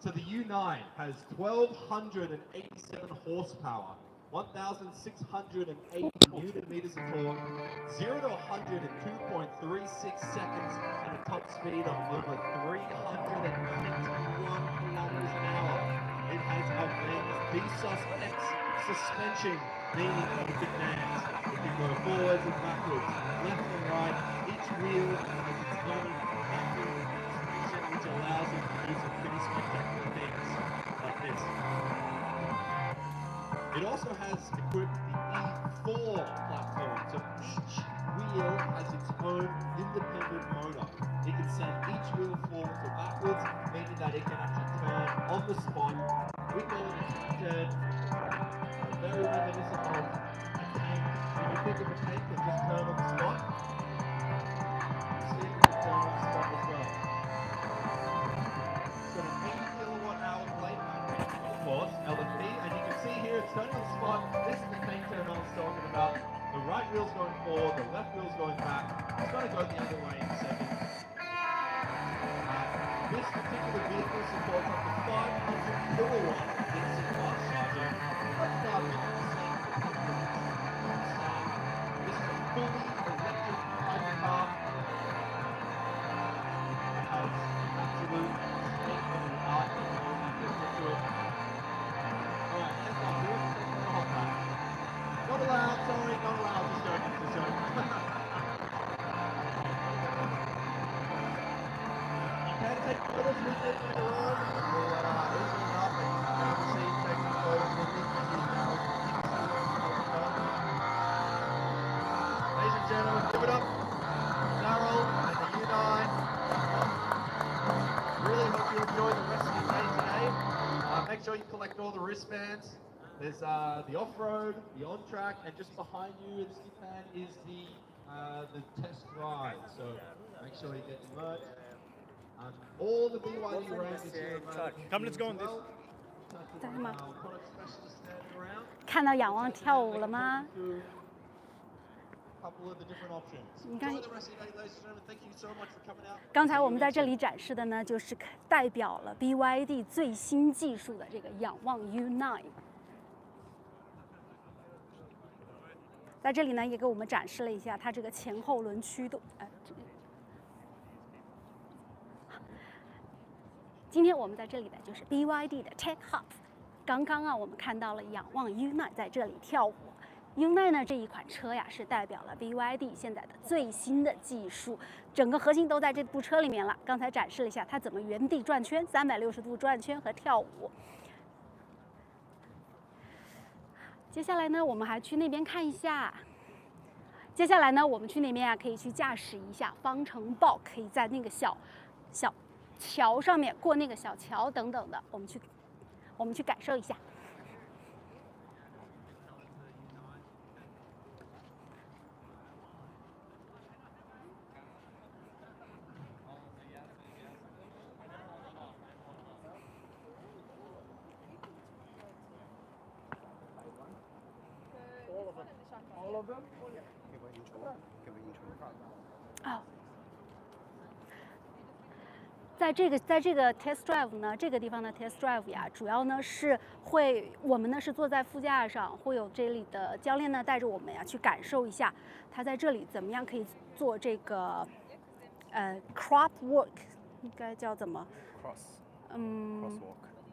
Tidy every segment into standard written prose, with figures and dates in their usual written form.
So the U9 has 1,287 horsepower, 1,680 Newton meters of torque, 0 to 100 in 2.36 seconds at a top speed of over 391 kilometers an hour. It has a Vsauce X suspension, meaning that it can dance. It can go forwards and backwards, left and right. Each wheel has its own backward suspension, which allows it to do some pretty spectacular things like this. It also has equipped the E4 platform, so each wheel has its own independent motor. It can send each wheel forwards or backwards, meaning that it can actually turn on the spot. We call it a turn, very reminiscent of a tank. When you think of a tank that just turn on the spot, you see it can turn on the spot as well. It's got an 80 kilowatt hour blade battery, of course, LFP, and you can see here it's turning on the spot. This is the tank turn I was talking about. The right wheel's going forward, the left wheel's going back. It's going to go the other way in a second. This particular vehicle supports up to 500 kilowatt DC fast charging. That's about 50% of the This is a fully electric hypercar. It has absolute state-of-the-art technology built into it. Alright, let's go. Here's the hot pack. Not allowed, sorry, not allowed. Just joking, just joking. You can take photos with it later on. We'll open it up and grab a seat, take some photos with it. Ladies and gentlemen, give it up. Daryl and the U9. Really hope you enjoy the rest of your day today. Make sure you collect all the wristbands. There's the off-road, the on-track, and just behind you in the stand is the test ride. So make sure you get your merch. All the BYD range is here available. Come, let's go on this. 在吗？看到仰望跳舞了吗？你看，刚才我们在这里展示的呢，就是代表了 BYD 最新技术的这个仰望 U9。在这里呢，也给我们展示了一下它这个前后轮驱动。今天我们在这里的就是 BYD 的 Tech Hub。刚刚啊，我们看到了仰望 U9 在这里跳舞。U9 呢这一款车呀，是代表了 BYD 现在的最新的技术，整个核心都在这部车里面了。刚才展示了一下它怎么原地转圈、360度转圈和跳舞。接下来呢，我们还去那边看一下。接下来呢，我们去那边啊，可以去驾驶一下方程豹，可以在那个小桥上面过那个小桥等等的，我们去感受一下。All of them? 哦，在这个 test drive 呢，这个地方的 test drive 呀，主要呢是我们呢是坐在副驾上，会有这里的教练呢带着我们呀去感受一下，他在这里怎么样可以做这个crab walk， 应该叫怎么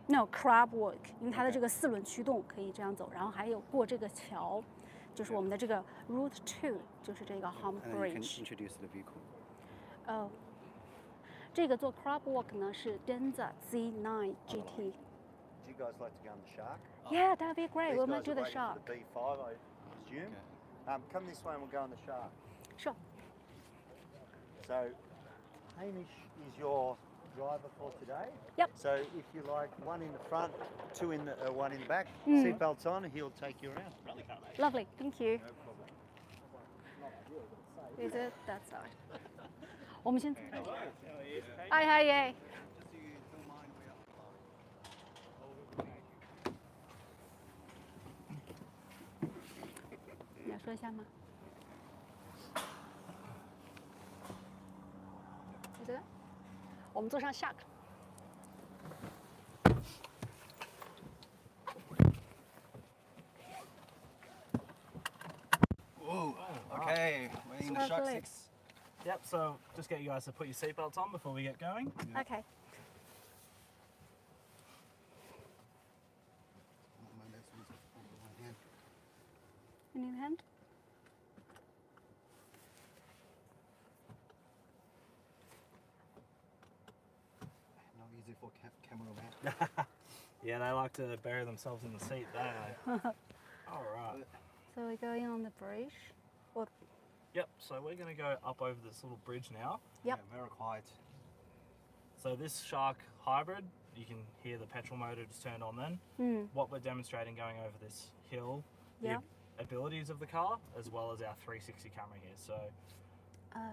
？No crab walk， 因为它的这个4轮驱动可以这样走，然后还有过这个桥。就是我们的这个 Route 2， 就是这个 Home Bridge。这个做 crab walk 呢是 Denza Z9 GT。Do you guys like to go on the shark? Yeah, that'd be great. We might do the shark. The B5, I presume. Come this way and we'll go on the shark. Sure. So, Hamish is your driver for today. Yep. So if you like one in the front, one in the back, seatbelts on, he'll take you around. Lovely, thank you. Is it that side? 我们先。嗨耶。你要说一下吗？我们坐上 shark。Lovely. 6. Yep, so just get you guys to put your seatbelts on before we get going. Okay. You need a hand? Not easy for cameraman. Yeah, they like to bury themselves in the seat, don't they? All right. So we're going on the bridge. Or, Yep, so we're going to go up over this little bridge now. yep. Yeah, very quiet. So this Shark Hybrid, you can hear the petrol motor just turned on then. Mm. What we're demonstrating going over this hill, Yeah. the abilities of the car, as well as our 360 camera here. So,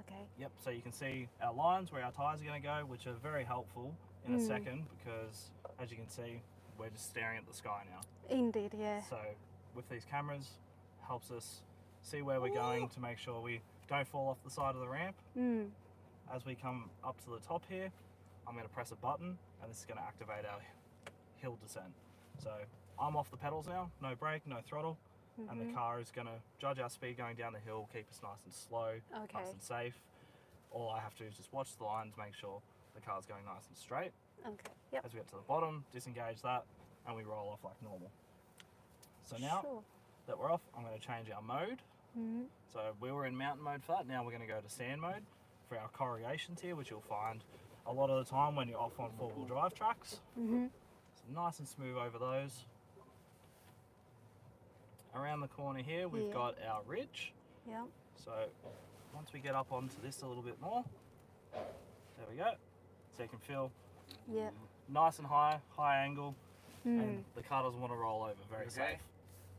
Okay. yep, so you can see our lines where our tyres are going to go, which are very helpful in a second because, as you can see, we're just staring at the sky now. Indeed, yeah. So with these cameras, helps us see where we're going to make sure we don't fall off the side of the ramp. Mm. As we come up to the top here, I'm going to press a button and this is going to activate our hill descent. So I'm off the pedals now, no brake, no throttle, and the car is going to judge our speed going down the hill, keep us nice and slow, Okay. nice and safe. All I have to do is just watch the lines, make sure the car's going nice and straight. Okay. Yep. As we get to the bottom, disengage that, and we roll off like normal. So now Sure. that we're off, I'm going to change our mode. So we were in mountain mode for that. Now we're going to go to sand mode for our corrugations here, which you'll find a lot of the time when you're off on four-wheel drive tracks. So nice and smooth over those. Around the corner here, we've Yeah. got our ridge. Yep. So once we get up onto this a little bit more, there we go. So you can feel Yep. nice and high angle, and the car doesn't want to roll over, very safe.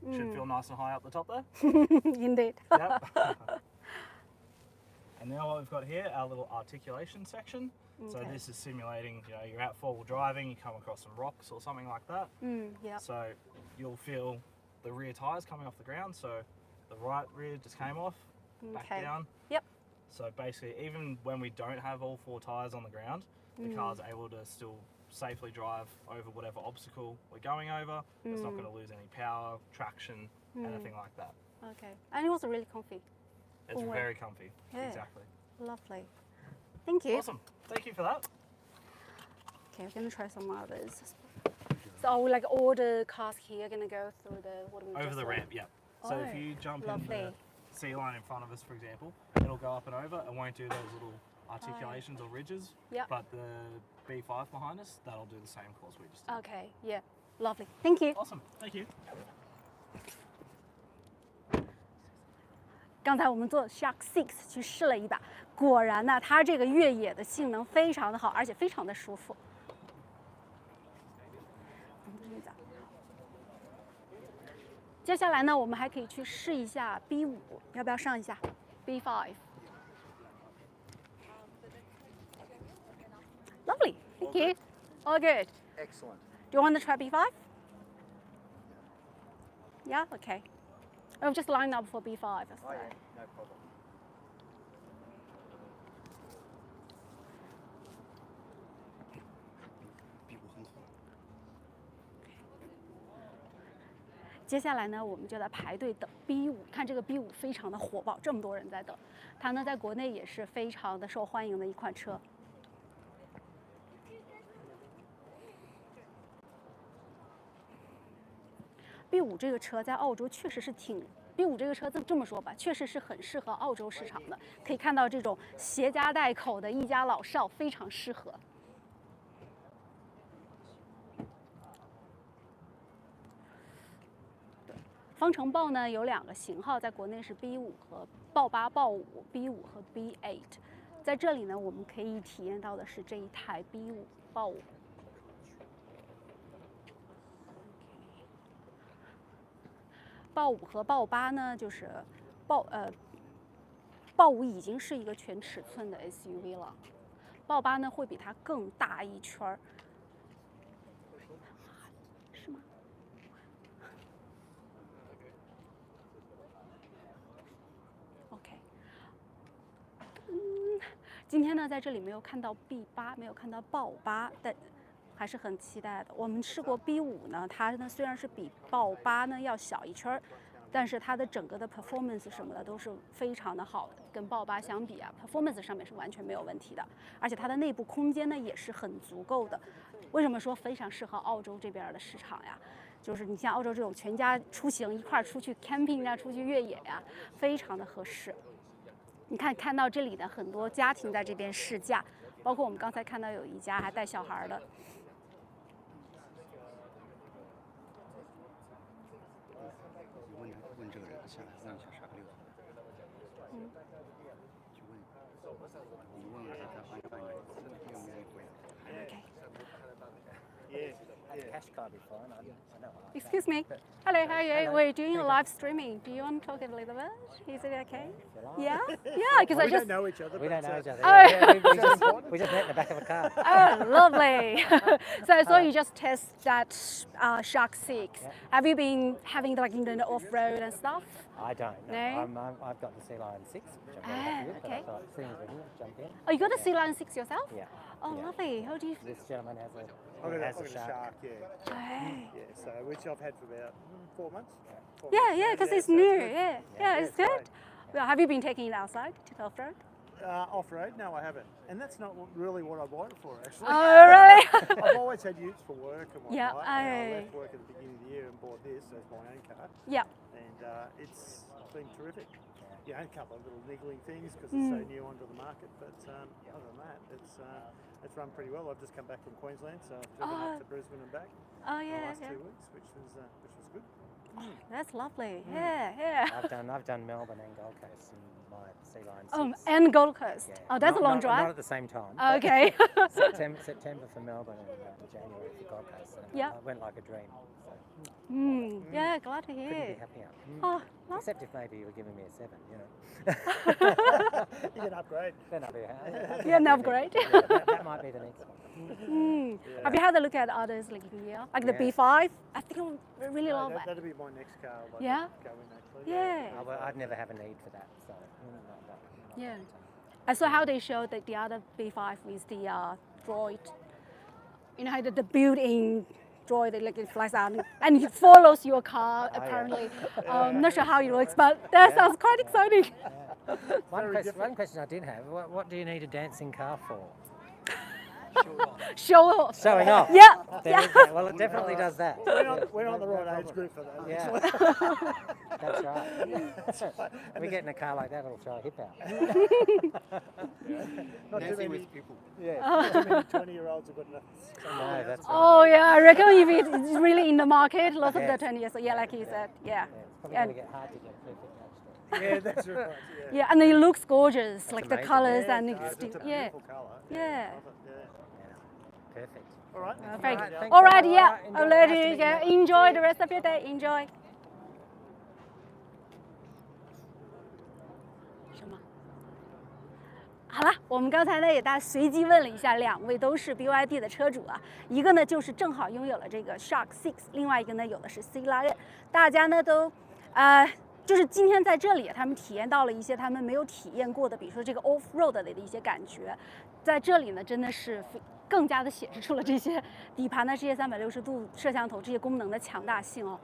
Should feel nice and high up the top there. Indeed. Yep. And now what we've got here, our little articulation section. So Okay. this is simulating, you're out four-wheel driving, you come across some rocks or something like that. Yep. So you'll feel the rear tyres coming off the ground. So the right rear just came off, back Okay. down. Yep. So basically, even when we don't have all four tyres on the ground, the car's able to still safely drive over whatever obstacle we're going over. It's not going to lose any power, traction, anything like that. Okay. And it was really comfy. It's Oh, very comfy. Yeah. Exactly. Lovely. Thank you. Awesome. Thank you for that. Okay, we're gonna try some others. So are we like all the cars here are gonna go through the what do we Over just the saw? ramp, yeah. So if Oh, you jump in lovely. the sea line in front of us, for example, it'll go up and over and won't do those little articulations or ridges. Yep. But the B5 behind us, that'll do the same course we just did. Okay, yeah. Lovely. Thank you. Awesome. Thank you. 刚才我们坐 Shark 6去试了一把，果然呢，它这个越野的性能非常的好，而且非常的舒服。接下来呢，我们还可以去试一下 B5，要不要上一下 B5？ Lovely, thank you. All good. Excellent. Do you want to try B5? Yeah, okay. I've just lined up for B5. Oh yeah, no problem. 接下来呢，我们就来排队等 B5，看这个 B5非常的火爆，这么多人在等。它呢，在国内也是非常的受欢迎的一款车。B5这个车在澳洲确实是B5这个车这么说吧，确实是很适合澳洲市场的。可以看到这种携家带口的一家老少非常适合。方程豹呢有2个型号，在国内是 B5和豹8、豹5 ，B5和 B8。在这里呢，我们可以体验到的是这一台 B5 豹5。豹5和豹8呢，就是豹5已经是一个全尺寸的 SUV 了，豹8呢会比它更大一圈儿，是吗？今天呢，在这里没有看到 B8，没有看到豹8，但还是很期待的。我们试过 B5呢，它呢虽然是比豹8呢要小一圈儿，但是它的整个的 performance 什么的都是非常的好的，跟豹8相比啊 ，performance 上面是完全没有问题的，而且它的内部空间呢也是很足够的。为什么说非常适合澳洲这边的市场呀？就是你像澳洲这种全家出行一块出去 camping 啊，出去越野呀，非常的合适。你看到这里的很多家庭在这边试驾，包括我们刚才看到有一家还带小孩的。问这个人下来问一下啥个六号。就问，你问了他换一个，没有回答。Okay. Yeah. Cash card before, and I know. Excuse me. Hello, how are you? We're doing a live streaming. Do you want to talk a little bit? Is it okay? Yeah? Yeah, because I just... know each other. We don't know each other. Oh. Yeah, we just met in the back of a car. Oh, lovely. So I saw you just test that Shark 6. Yeah. Have you been having like in the off-road and stuff? I don't. No? I've got the Sea Lion 6, which I'm very happy with. Okay. But I thought, seeing as we're here, jump in. Oh, you got the Sea Lion 6 yourself? Yeah. Oh, yeah. lovely. How do you... This gentleman has I've got a a shark. shark, yeah. Oh. Yeah, so which I've had for about 4 months. Yeah, because it's so new. good. Yeah, it's good. great. Well, have you been taking it outside to off-road? Off-road? No, I haven't. And that's not really what I bought it for, actually. Oh, really? I've always had utes for work and whatnot. Yeah, and I oh. left work at the beginning of the year and bought this as my own car. Yeah. And it's been terrific. Yeah, a couple of little niggling things because it's so new onto the market, but other than that, it's run pretty well. I've just come back from Queensland, so I've driven up to Brisbane and back Oh, the yeah, last 2 weeks, which was good. That's lovely. Yeah. I've done Melbourne and Gold Coast in my Sea Lion 6. And Gold Coast. Yeah. Oh, that's a long Not drive. at the same time. Okay. September for Melbourne and January for Gold Coast. And Yeah. I went like a dream. So Yeah, glad to couldn't hear. be happier. Oh, lovely. Except if maybe you were giving me a 7, you know. You can upgrade. Then I'll be happy. Yeah, an upgrade. Yeah, that might be the next one. Have you had a look at others like here? Like the Yeah. B5? I think I really love it. That'll be my next car. I'd like Yeah? to go in actually. Yeah. I'd never have a need for that. So Yeah. I saw how they showed that the other B5 with the droid. You know how the built-in droid that like it flies out and it follows your car apparently. Not sure how it works, but that sounds quite exciting. One question I did have: what do you need a dancing car for? Show off. Showing off. Yeah. There is that. Well, it definitely does that. We're on the right age group for that. Yeah, that's right. We get in a car like that, it'll throw a hip out. Not too Dancing many, with people. yeah, not too many 20-year-olds have got enough. No, that's right. Oh yeah, I reckon if it's really in the market, lots of the 20 years. So yeah, like you said, yeah. Yeah, it's probably And- going to get hard to get a perfect match. Yeah, that's right. Yeah. Yeah, and it looks gorgeous, That's like the amazing. colors Yeah, and it does. It's a yeah. beautiful colour. Yeah. Love it, yeah. Perfect. All right. Very Alright, good. thanks All a right, lot. yeah. Enjoy. I'll let Nice to you meet go. you. Enjoy the rest of your day. Enjoy. 什么？好了，我们刚才呢也大家随机问了一下2位都是 BYD 的车主啊，一个呢就是正好拥有了这个 Shark 6，另外一个呢有的是 Sea Lion，大家呢都就是今天在这里他们体验到了一些他们没有体验过的，比如说这个 off road 的一些感觉，在这里呢真的是更加的显示出了这些底盘的这些360度摄像头这些功能的强大性哦。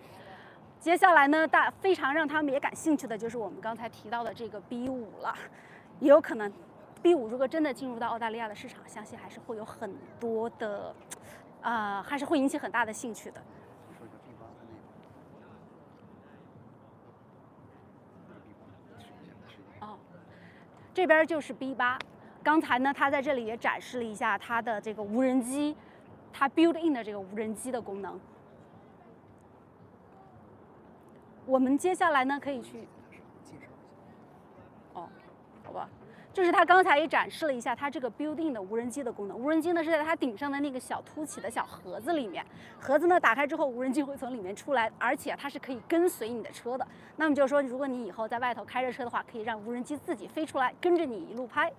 接下来呢，非常让他们也感兴趣的就是我们刚才提到的这个 B5了，也有可能 B5如果真的进入到澳大利亚的市场，相信还是会有很多的，还是会引起很大的兴趣的。哦，这边就是 B8。刚才呢，他在这里也展示了一下它的这个无人机，它 built in 的这个无人机的功能。我们接下来呢可以去，哦，好吧，就是他刚才也展示了一下它这个 built in 的无人机的功能。无人机呢是在它顶上的那个小凸起的小盒子里面，盒子呢打开之后，无人机会从里面出来，而且它是可以跟随你的车的。那么就是说，如果你以后在外头开着车的话，可以让无人机自己飞出来，跟着你一路拍。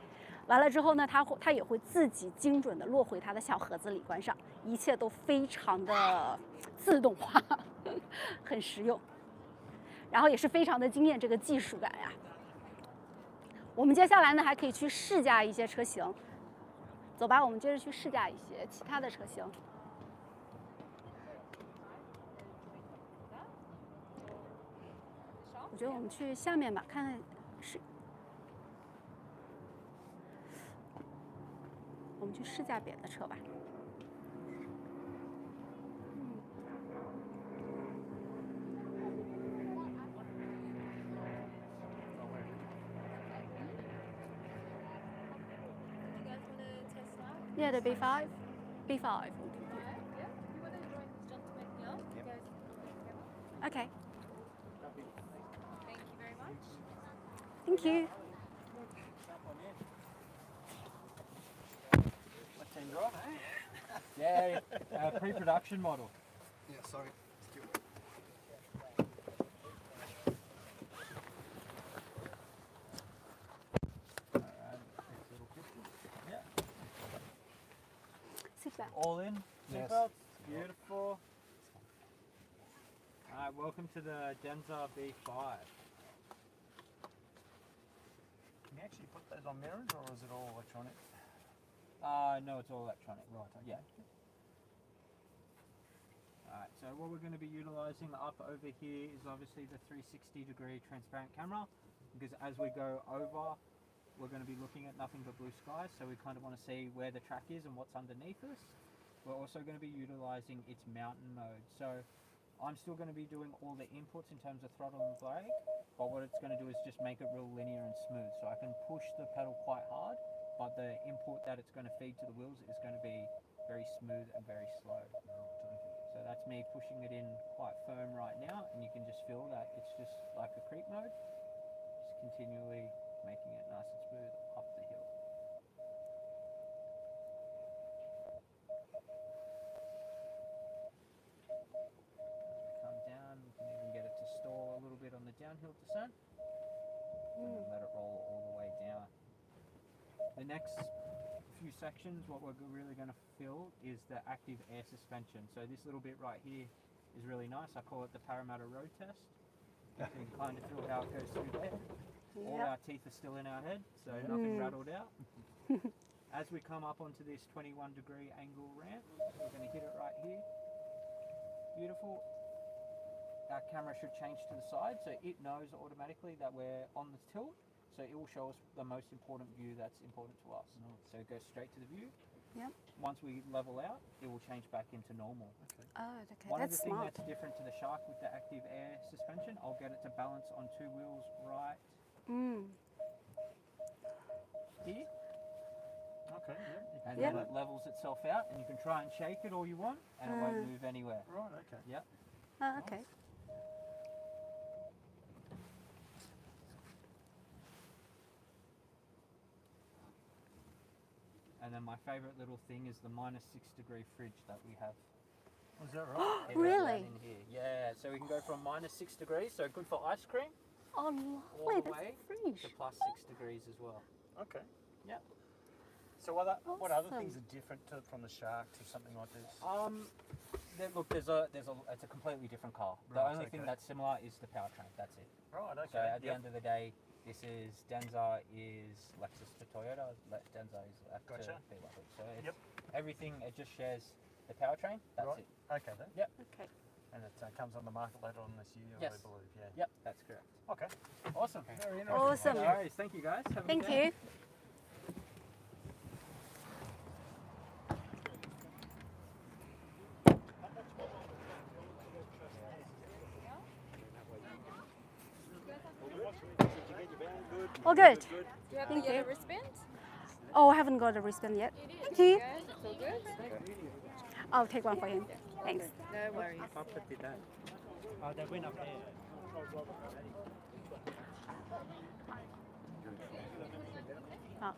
完了之后呢，它也会自己精准的落回它的小盒子里关上，一切都非常的自动化，很实用，然后也是非常的惊艳这个技术感呀。我们接下来呢还可以去试驾一些车型，走吧，我们接着去试驾一些其他的车型。我觉得我们去下面吧，看看是。我们去试驾别的车吧。Yeah, the B5. B5. Okay. Thank you. Left hand drive, eh? Yeah, pre-production model. Yeah, sorry. Sit back. All in. Yes. Seatbelts. Beautiful. Alright, welcome to the Denza V5. Can you actually put those on mirrors, or is it all electronic? No, it's all electronic. Right, yeah. Alright, so what we're going to be utilising up over here is obviously the 360-degree transparent camera, because as we go over, we're going to be looking at nothing but blue skies, so we kind of want to see where the track is and what's underneath us. We're also going to be utilising its mountain mode. So I'm still going to be doing all the inputs in terms of throttle and brake, but what it's going to do is just make it real linear and smooth. So I can push the pedal quite hard, but the input that it's going to feed to the wheels is going to be very smooth and very slow. So that's me pushing it in quite firm right now, and you can just feel that it's just like a creep mode, just continually making it nice and smooth up the hill. Come down, we can even get it to stall a little bit on the downhill descent, and then let it roll all the way down. The next few sections, what we're really going to fill is the active air suspension. So this little bit right here is really nice. I call it the Parramatta road test. You can kind of feel how it goes through there. All our teeth are still in our head, so nothing rattled out. As we come up onto this 21-degree angle ramp, we're going to hit it right here. Beautiful. Our camera should change to the side, so it knows automatically that we're on the tilt. So it will show us the most important view that's important to us. So it goes straight to the view. Yep. Once we level out, it will change back into normal. Oh, okay. One That's of the things smart. that's different to the Shark with the active air suspension, I'll get it to balance on two wheels right here. Okay, yeah. And then it levels itself out, and you can try and shake it all you want, and it won't move anywhere. Right, okay. Yep. Okay. And then my favourite little thing is the -6-degree fridge that we have. Was that right? It goes Really? down in here. Yeah, so we can go from -6 degrees, so good for ice cream, Oh, all lovely. the That's way fridge. to +6 degrees as well. Okay. Yep. So what other Awesome. things are different from the Shark to something like this? Look, it's a completely different car. The Right, only thing okay. that's similar is the powertrain. That's it. Right, okay. So at the end of the day, this is Denza is Lexus to Toyota. Denza is Lexus Gotcha. to BYD. So it's Yep. everything. It just shares the powertrain. That's Right. it. Okay then. Yep. Okay. And it comes on the market later on this year, Yes. I believe. Yeah. Yep. That's correct. Okay. Awesome. Very interesting. Awesome. No worries. Thank you guys. Have a Thank good day. you. All good. Do you have Thank the you. yellow wristband? Oh, I haven't got a wristband yet. Thank you. Guys, it's all good? I'll take one for him. Thanks. No worries. Oh, they went up there. 好。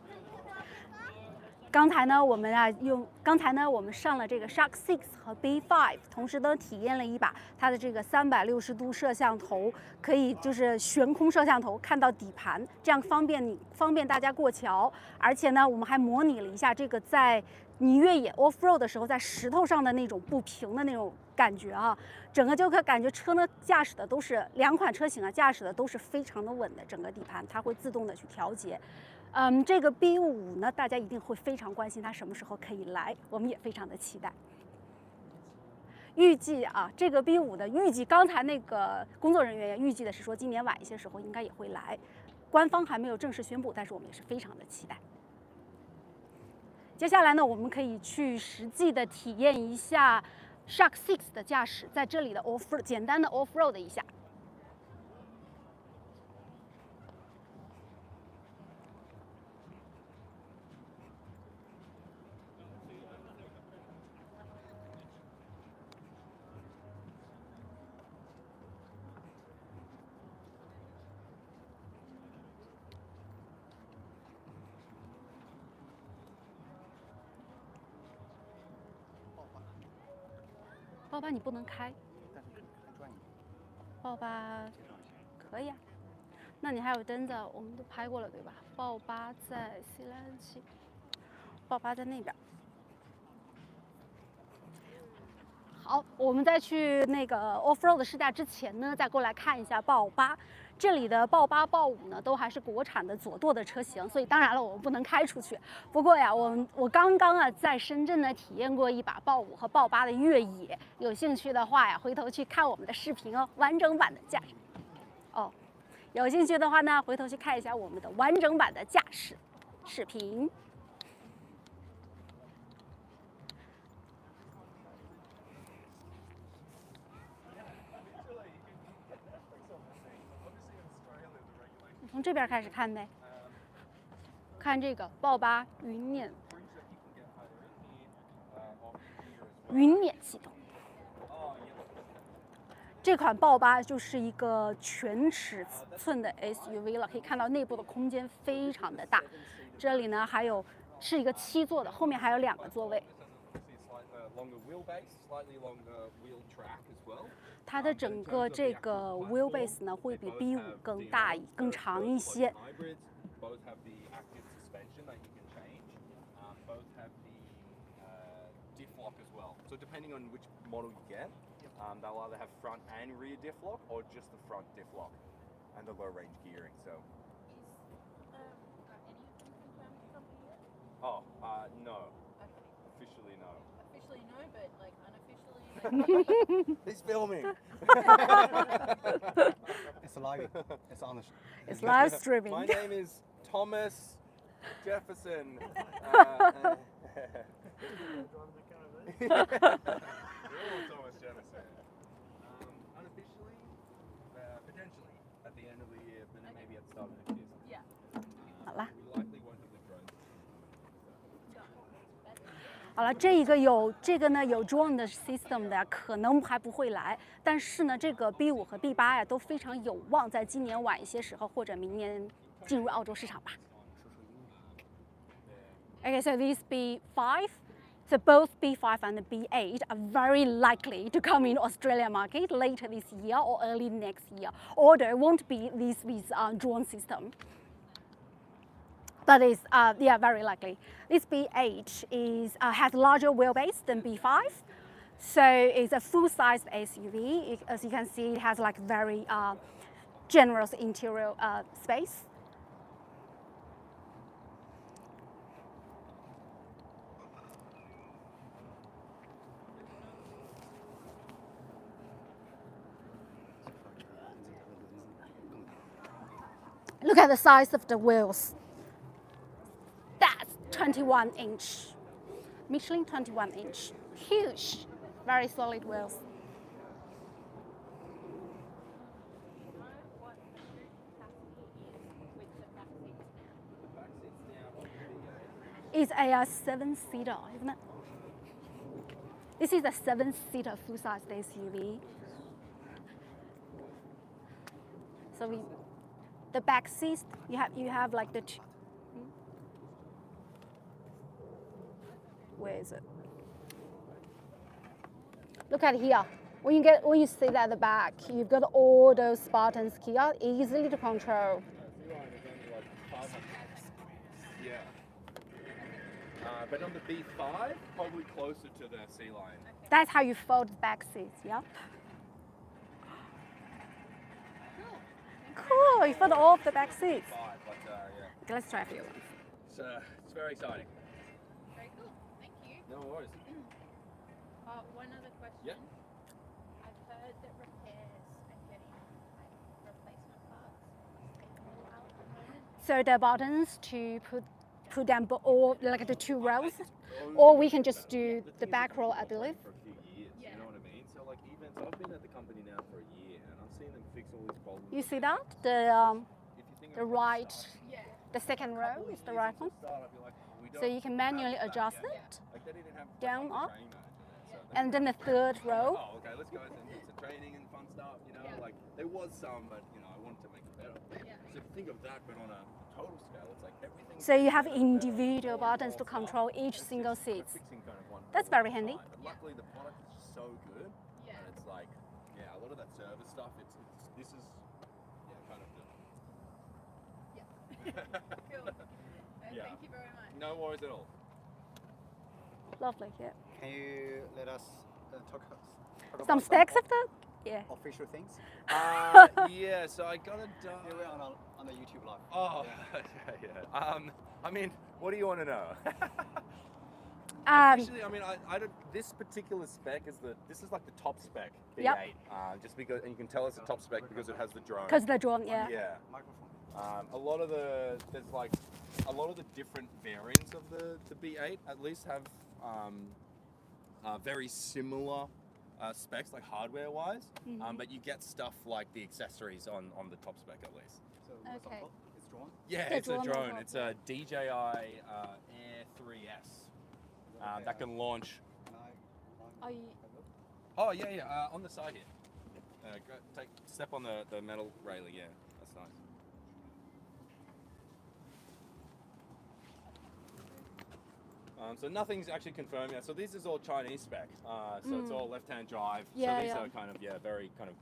刚才呢，我们上了这个 Shark 6和 B5，同时都体验了一把它的这个360度摄像头，可以就是悬空摄像头看到底盘，这样方便大家过桥。而且呢，我们还模拟了一下这个在你越野 off road 的时候，在石头上的那种不平的那种感觉啊，整个就可感觉车呢驾驶的都是两款车型啊，驾驶的都是非常的稳的，整个底盘它会自动的去调节。这个 B5呢，大家一定会非常关心它什么时候可以来，我们也非常的期待。预计啊，这个 B5的预计，刚才那个工作人员也预计的是说今年晚一些时候应该也会来，官方还没有正式宣布，但是我们也是非常的期待。接下来呢，我们可以去实际的体验一下 Shark 6的驾驶，在这里的 off 简单的 off road 一下。豹八你不能开，豹八可以啊。那你还有Denza，我们都拍过了对吧？豹八在西兰奇，豹八在那边。好，我们在去那个 off road 试驾之前呢，再过来看一下豹八。这里的豹八、豹五呢，都还是国产的左舵的车型，所以当然了，我们不能开出去。不过呀，我刚刚啊在深圳呢体验过一把豹五和豹八的越野，有兴趣的话呀，回头去看我们的视频哦，完整版的驾驶。哦，有兴趣的话呢，回头去看一下我们的完整版的驾驶视频。从这边开始看呗，看这个豹八云辇系统。这款豹八就是一个全尺寸的 SUV 了，可以看到内部的空间非常的大。这里呢还有是一个7座的，后面还有2个座位。它的整个这个 wheelbase 呢会比 B5 更大、更长一些。So depending on which model you get, they'll either have front and rear diff lock or just the front diff lock and the low range gearing. So. Oh, no. Officially no. Officially no, but like unofficially. He's filming. It's live. It's on the. It's live streaming. My name is Thomas Jefferson. You're all Thomas Jefferson. Unofficially, potentially at the end of the year, but maybe at the start of next year. Yeah. 好了。 We likely won't have the drone. 好了，这个呢有 drone 的 system 的，可能还不会来，但是呢，这个 B5和 B8呀都非常有望在今年晚一些时候或者明年进入澳洲市场吧。Okay, so these B5. So both B5 and the B8 are very likely to come in Australia market later this year or early next year, or there won't be this drone system. But it's very likely. This B8 has larger wheelbase than B5, so it's a full-sized SUV. As you can see, it has like very generous interior space. Look at the size of the wheels. That's 21-inch. Michelin 21-inch. Huge. Very solid wheels. It's a 7-seater, isn't it? This is a 7-seater full-sized SUV. So the back seats, you have like the where is it? Look at here. When you sit at the back, you've got all those buttons here, easily to control. Yeah. But on the B5, probably closer to the C line. That's how you fold the back seats, yeah? Cool, you fold all of the back seats. But, yeah. Okay, let's try a few. It's very exciting. Very cool. Thank you. No worries. One other question. Yeah. So the buttons to put them all like the 2 rows, or we can just do the back row, I believe. For a few years, you know what I mean? So like even so I've been at the company now for a year and I've seen them fix all these problems. You see that? If you think The of right, Yeah. the second row is the right one. startup, you're like, we So don't you can manually have that adjust yet. it, Like they didn't have down, the up, training manager there, so and then the third row. oh, okay, let's go and do some training and fun stuff, you know, like there was some, but you know, I wanted to make it better. So if you think of that, but on a total scale, it's like everything. So you have individual buttons to control each single seat. Fixing kind of one That's problem very at a handy. time. But luckily, the product is just so good, and it's like, yeah, a lot of that service stuff. This is, yeah, kind of the. Cool. Yeah. Thank you very much. No worries at all. Lovely, yeah. Can you let us talk Some about specs of that? Yeah. official things? Yeah, so I got it done. Yeah, we're on the YouTube live. Oh, yeah. I mean, what do you want to know? Um, Actually, I mean, I don't. This particular spec this is like the top spec V8. Yep. Just because, and you can tell it's a top spec because it has the drone. because the drone, yeah. Yeah. Microphone. A lot of the different variants of the B8 at least have very similar specs, like hardware-wise. But you get stuff like the accessories on the top spec at least. So what's Okay. on top? It's drawn. Yeah, The it's a drone drone. model. It's a DJI Air 3S that can launch. Are you, Oh yeah. On the side here. Step on the metal railing. Yeah, that's nice. So nothing's actually confirmed yet. So this is all Chinese spec. So it's all left-hand drive. Yeah, so these yeah. are kind of very kind of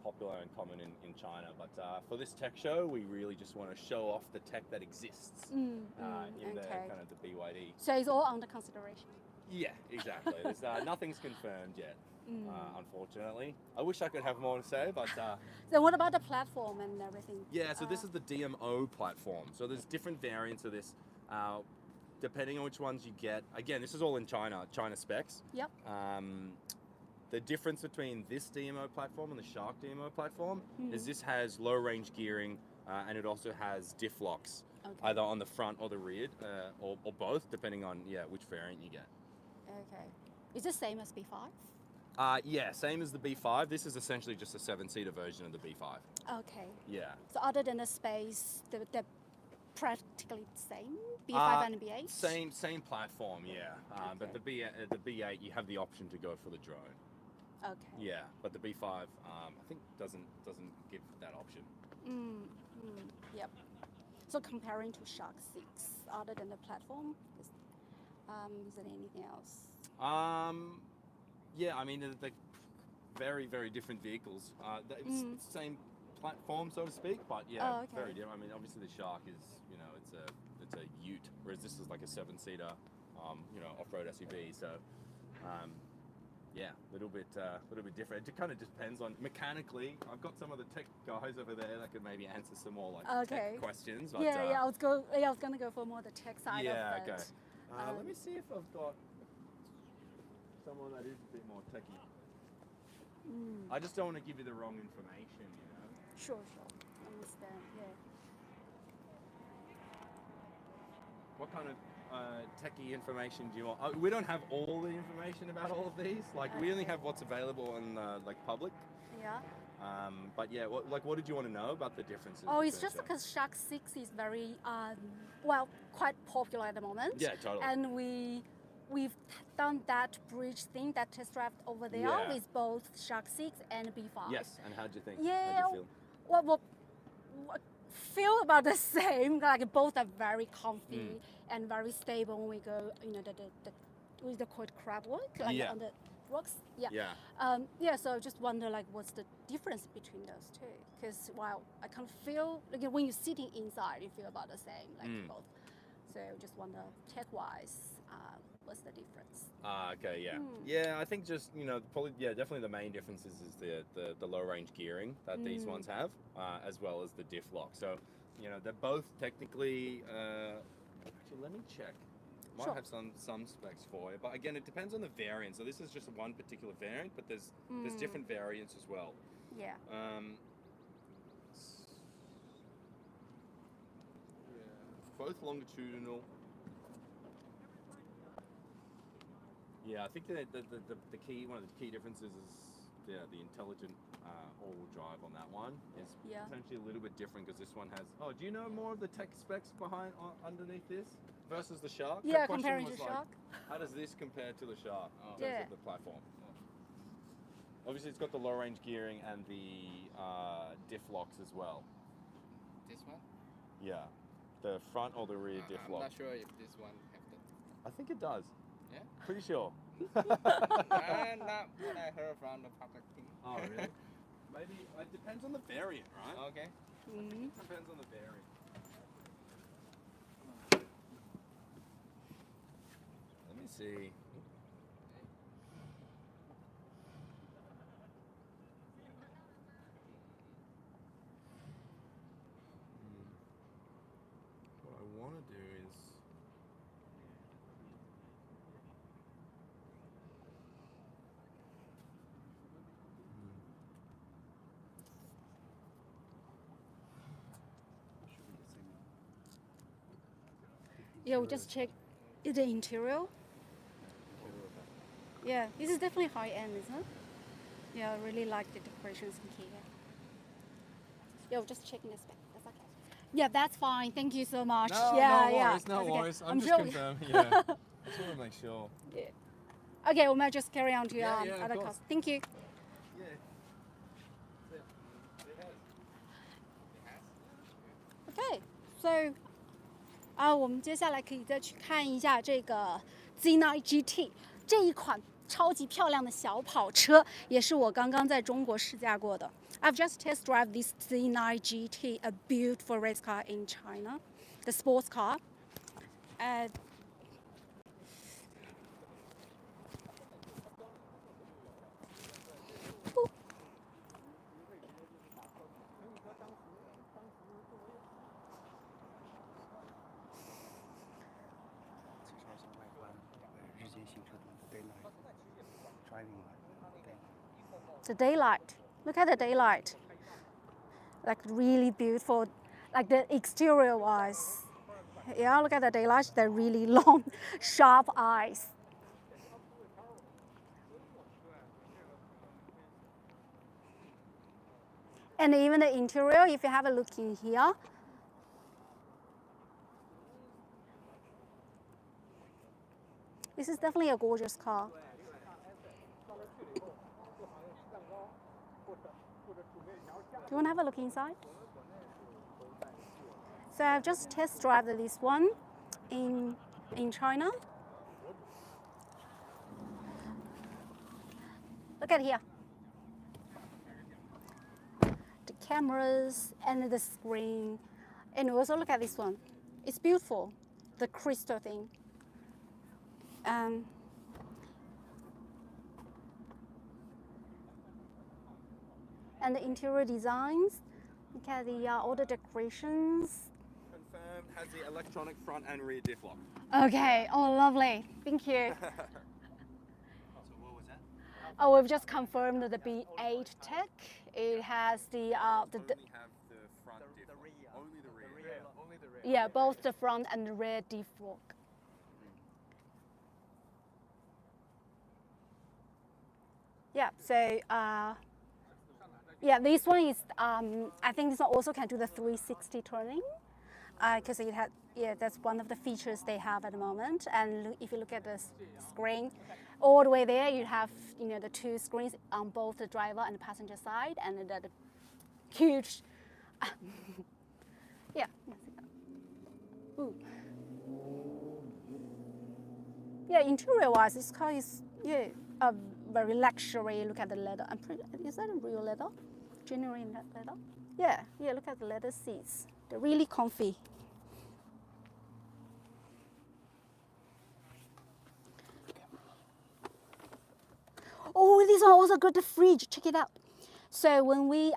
popular and common in China. But for this tech show, we really just want to show off the tech that exists in the okay. kind of the BYD. So it's all under consideration. Yeah, exactly. There's nothing's confirmed yet. Unfortunately, I wish I could have more to say, but So what about the platform and everything? yeah. So this is the DMO platform. So there's different variants of this, depending on which ones you get. Again, this is all in China specs. Yep. The difference between this DMO platform and the Shark DMO platform is this has low range gearing, and it also has diff locks, either on the front or the rear, or both, depending on which variant you get. Okay. Is it same as B5? Yeah, same as the B5. This is essentially just a 7-seater version of the B5. Okay. Yeah. So other than the space, they're practically the same? B5 and B8? Same platform, yeah. But the B8, you have the option to go for the drone. Okay. Yeah, but the B5, I think doesn't give that option. Yep. So comparing to Shark 6, other than the platform, is there anything else? Yeah, I mean they're very, very different vehicles. It's the same platform, so to speak, but yeah, very different. I mean, obviously the Shark is, it's a ute, whereas this is like a 7-seater, off-road SUV. So, yeah, a little bit different. It kind of depends on mechanically. I've got some of the tech guys over there that could maybe answer some more tech questions. But, I was gonna go for more the tech side of it. Yeah, okay. Let me see if I've got someone that is a bit more techy. I just don't want to give you the wrong information, Sure. Understand, yeah. What kind of techie information do you want? We don't have all the information about all of these. Like, we only have what's available on public. Yeah. But yeah, what did you want to know about the differences? Oh, it's between just because Shark 6 is very, quite popular at the moment. Yeah, totally. And we've done that bridge thing, that test drive over there with both Shark 6 and B5. Yes, and how'd you think? Yeah, How'd you feel? Well, feel about the same. Like both are very comfy and very stable when we go, with the quite crab work, on the rocks. Yeah. So just wonder what's the difference between those two? Because I can feel when you're sitting inside, you feel about the same, both. So just wonder tech-wise, what's the difference? Okay, yeah. Yeah, I think just, probably, definitely the main difference is the low range gearing that these ones have, as well as the diff lock. So, they're both technically, actually, let me check. Might have some specs for it, but again, it depends on the variant. So this is just one particular variant, but there's different variants as well. Yeah. both longitudinal. Yeah, I think the key, one of the key differences is the intelligent all-wheel drive on that one is potentially a little bit different because this one has. Oh, do you know more of the tech specs behind underneath this versus the Shark? Yeah, The question comparing to was Shark. How does this compare to the Shark in terms of the platform? Obviously, it's got the low-range gearing and the diff locks as well. This one? Yeah, the front or the rear diff I'm lock. not sure if this one have the. I think it does. Yeah. Pretty sure. Not what I heard from the public team. Oh, really? Maybe it depends on the variant, right? Okay. It depends on the variant. Let me see. What I want to do is. Yeah, we just check the interior. Yeah, this is definitely high end, isn't it? Yeah, I really like the decorations in here. Yeah, we're just checking the spec. That's okay. Yeah, that's fine. Thank you so much. No, yeah, no yeah. worries, no That's okay. worries. I'm just sure. confirming. Yeah, I just want to make sure. Yeah. Okay, we might just carry on to Yeah, yeah, of other course. cars. Thank you. Yeah. Okay, so 我们接下来可以再去看一下这个 Z9 GT 这一款超级漂亮的小跑车，也是我刚刚在中国试驾过的。I've just test drive this Z9 GT, a beautiful race car in China, the sports car. The daylight. Look at the daylight. Like really beautiful, like the exterior wise. Yeah, look at the daylight. They're really long, sharp eyes. And even the interior, if you have a look in here, this is definitely a gorgeous car. Do you want to have a look inside? So I've just test drive this one in China. Look at here. The cameras and the screen. And also look at this one. It's beautiful. The crystal thing. And the interior designs. Look at the all the decorations. Confirmed, has the electronic front and rear diff lock. Okay. Oh, lovely. Thank you. So what was that? Oh, we've just confirmed the B8 Tech. It has the Only have the front diff lock. Only the rear. Only the rear. yeah, both the front and the rear diff lock. Yeah. So yeah, this one is I think this one also can do the 360 turning. Because it had, that's one of the features they have at the moment. And if you look at the screen, all the way there, you have, the two screens on both the driver and the passenger side, and the huge, yeah. Ooh. Yeah, interior-wise, this car is a very luxury. Look at the leather. Is that a real leather? Genuine leather? Yeah. Look at the leather seats. They're really comfy. Oh, this one also got the fridge. Check it out. So when we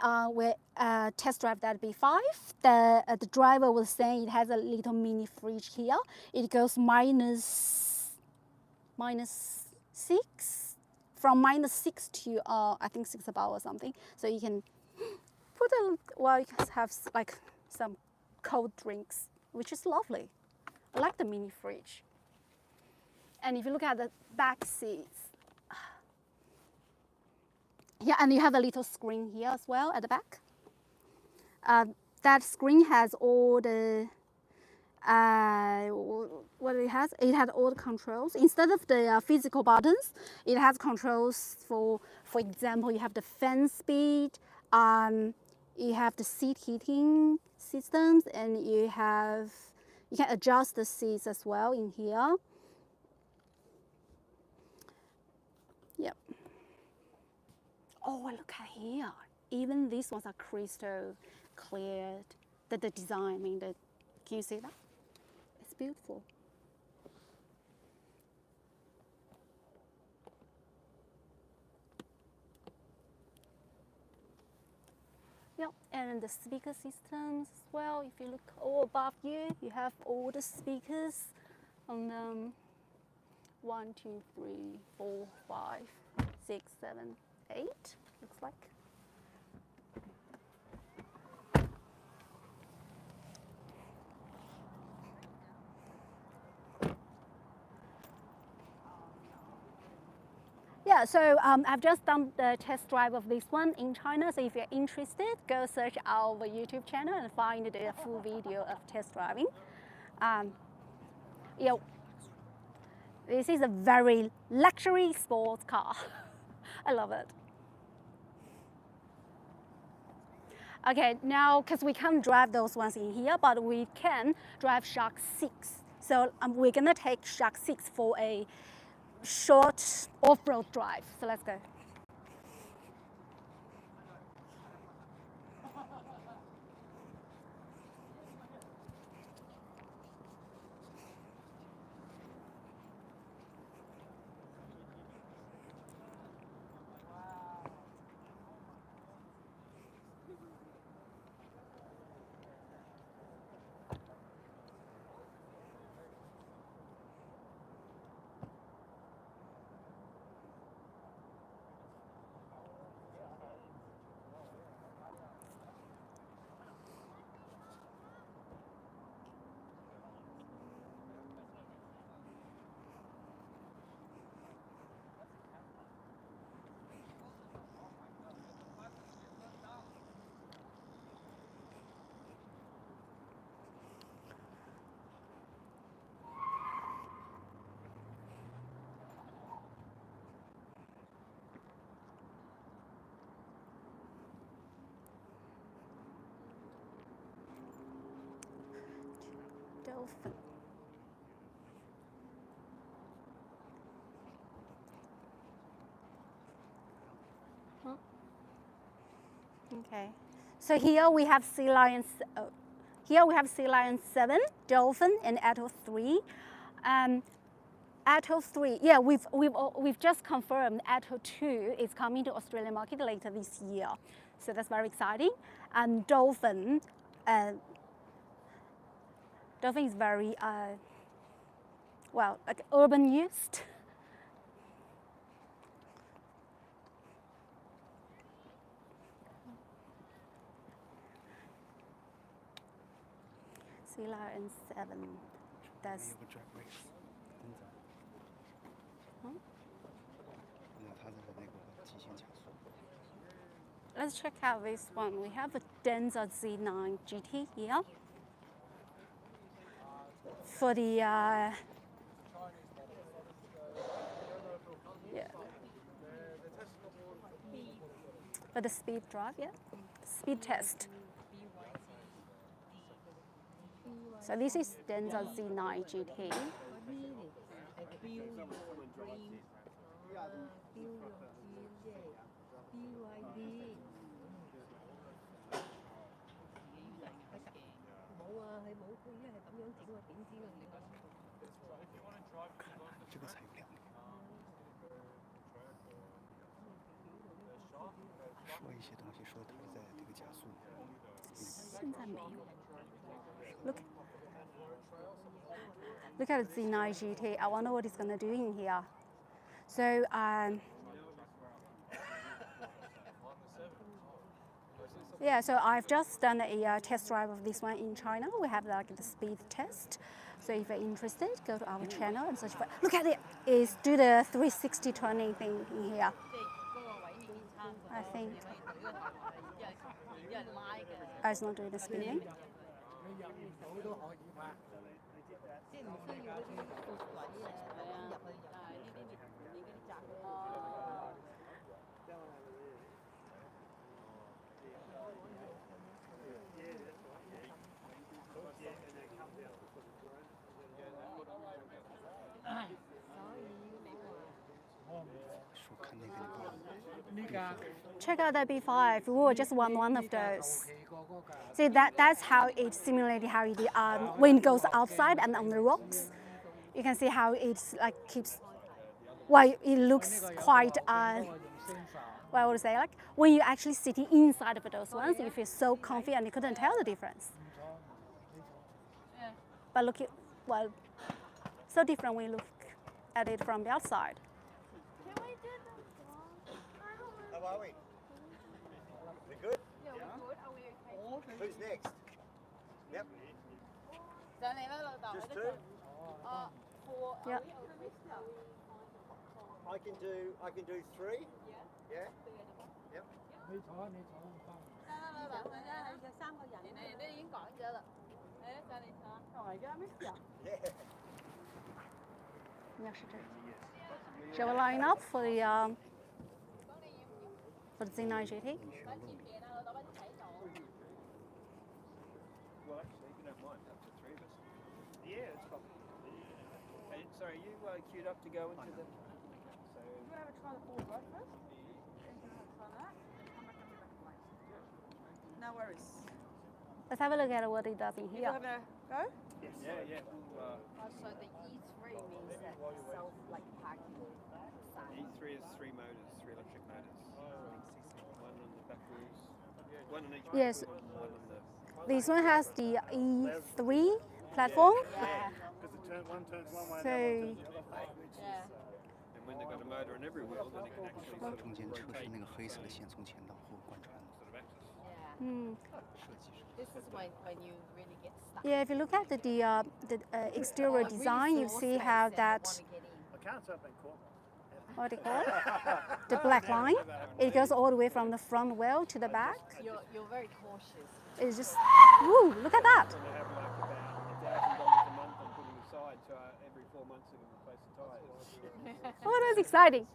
test drive that B5, the driver was saying it has a little mini fridge here. It goes minus 6, from -6 to I think 6 bar or something. So you can put you can have like some cold drinks which is lovely. I like the mini fridge. And if you look at the back seats, yeah, and you have a little screen here as well at the back. That screen has all the what it has. It had all the controls. Instead of the physical buttons, it has controls for example, you have the fan speed, you have the seat heating systems, and you can adjust the seats as well in here. Yep. Oh, look at here. Even these ones are crystal clear. The design, I mean, can you see that? It's beautiful. Yep, and the speaker systems as well. If you look all above you, you have all the speakers on them. 1, 2, 3, 4, 5, 6, 7, 8, looks like. Yeah, so I've just done the test drive of this one in China. So if you're interested, go search our YouTube channel and find the full video of test driving. Yeah, this is a very luxury sports car. I love it. Okay, now because we can't drive those ones in here, but we can drive Shark 6. So we're gonna take Shark 6 for a short off-road drive. So let's go. Dolphin. Huh? Okay. So here we have Sea Lion. Here we have Sea Lion 7, Dolphin, and Atto 3. Atto 3, yeah, we've just confirmed Atto 2 is coming to Australian market later this year. So that's very exciting. And Dolphin. Dolphin is very, well, like urban used. Sea Lion 7, that's... Huh? Let's check out this one. We have a Denza Z9 GT here. For the yeah, for the speed drive, yeah, speed test. So this is Denza Z9 GT. Look at the Z9 GT. I wonder what it's going to do in here. So, Yeah, so I've just done a test drive of this one in China. We have like the speed test. So if you're interested, go to our channel and search for. Look at it! It's do the 360 turning thing in here. I think. Oh, it's not doing the speeding. Check out that B5. We were just one of those. See that's how it simulated how it when it goes outside and on the rocks. You can see how it's like keeps. Well, it looks quite. What I would say, like when you're actually sitting inside of those ones, you feel so comfy and you couldn't tell the difference. But look, well, so different when you look at it from the outside. How are we? We good? Yeah, we're good. Are we okay? Who's next? Yep. Just two? Yeah. I can do three. Yeah. Yep. Shall we line up for the Z9 GT? Well, actually, if you don't mind, up to three of us. Yeah, it's fine. Hey, sorry, you queued up to go into the. So. Do you want to try the forward right first? No worries. Let's have a look at what it does in here. You want to go? Yes. Yeah. So the E3 means that self like parking. E3 is three motors, three electric motors. One on the back wheels, one on each back Yes. wheel, one on the. This one has the E3 platform. Yeah. Because one turns one way, So- the other one turns the other way. Yeah. And when they've got a motor on every wheel, then it can actually sort of 中间车是 rotate 那个黑色的线从前到后贯穿的。 sort of axis. Yeah. 设计是 This is when you really get stuck. Yeah, if you look at the exterior design, you see how that I can't say I've been caught. what do you call it? The black line. It goes all the way from the front wheel to the back. You're very cautious. It's just, woo! Look at that. And they have like about $1,000 a month I'm putting aside, so every 4 months they're going to replace the tyres. Oh, that's exciting.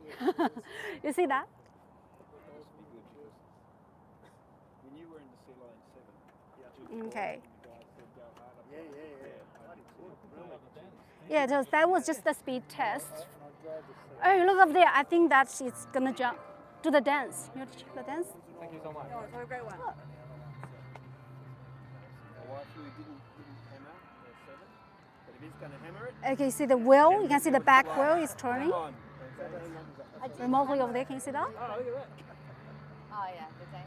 You see that? Must be good because when you were in the Sea Line 7, Okay. the guys said go hard up. Yeah. Yeah, that was just the speed test. Oh, look up there. I think that it's gonna jump to the dance. You want to check the dance? Thank you so much. No, have a great one. My wife really didn't hammer the 7, but it is going to hammer it. Okay, you see the wheel? You can see the back wheel is turning. Hang on. Okay. Remotely over there, can you see that? Oh, look at that. Oh yeah, the dance.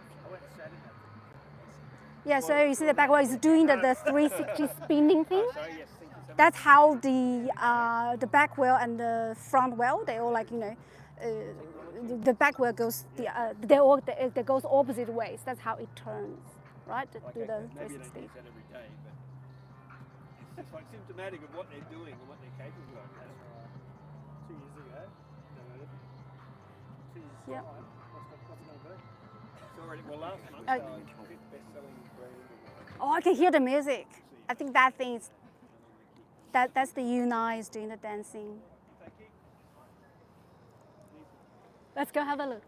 Yeah, so you see the back wheel is doing the 360 spinning thing. Sorry, yes, thank you so much. That's how the back wheel and the front wheel, they all like, the back wheel goes, they goes opposite ways. That's how it turns, right? To Like, do the maybe you don't 360. use that every day, but it's just like symptomatic of what they're doing and what they're capable of. 2 years ago. 2 years Yeah. time. What's it going to be? It's already, well, last month, Oh. fifth best-selling brand. Oh, I can hear the music. I think that thing is, that's the U9 is doing the dancing. Thank you. Let's go have a look.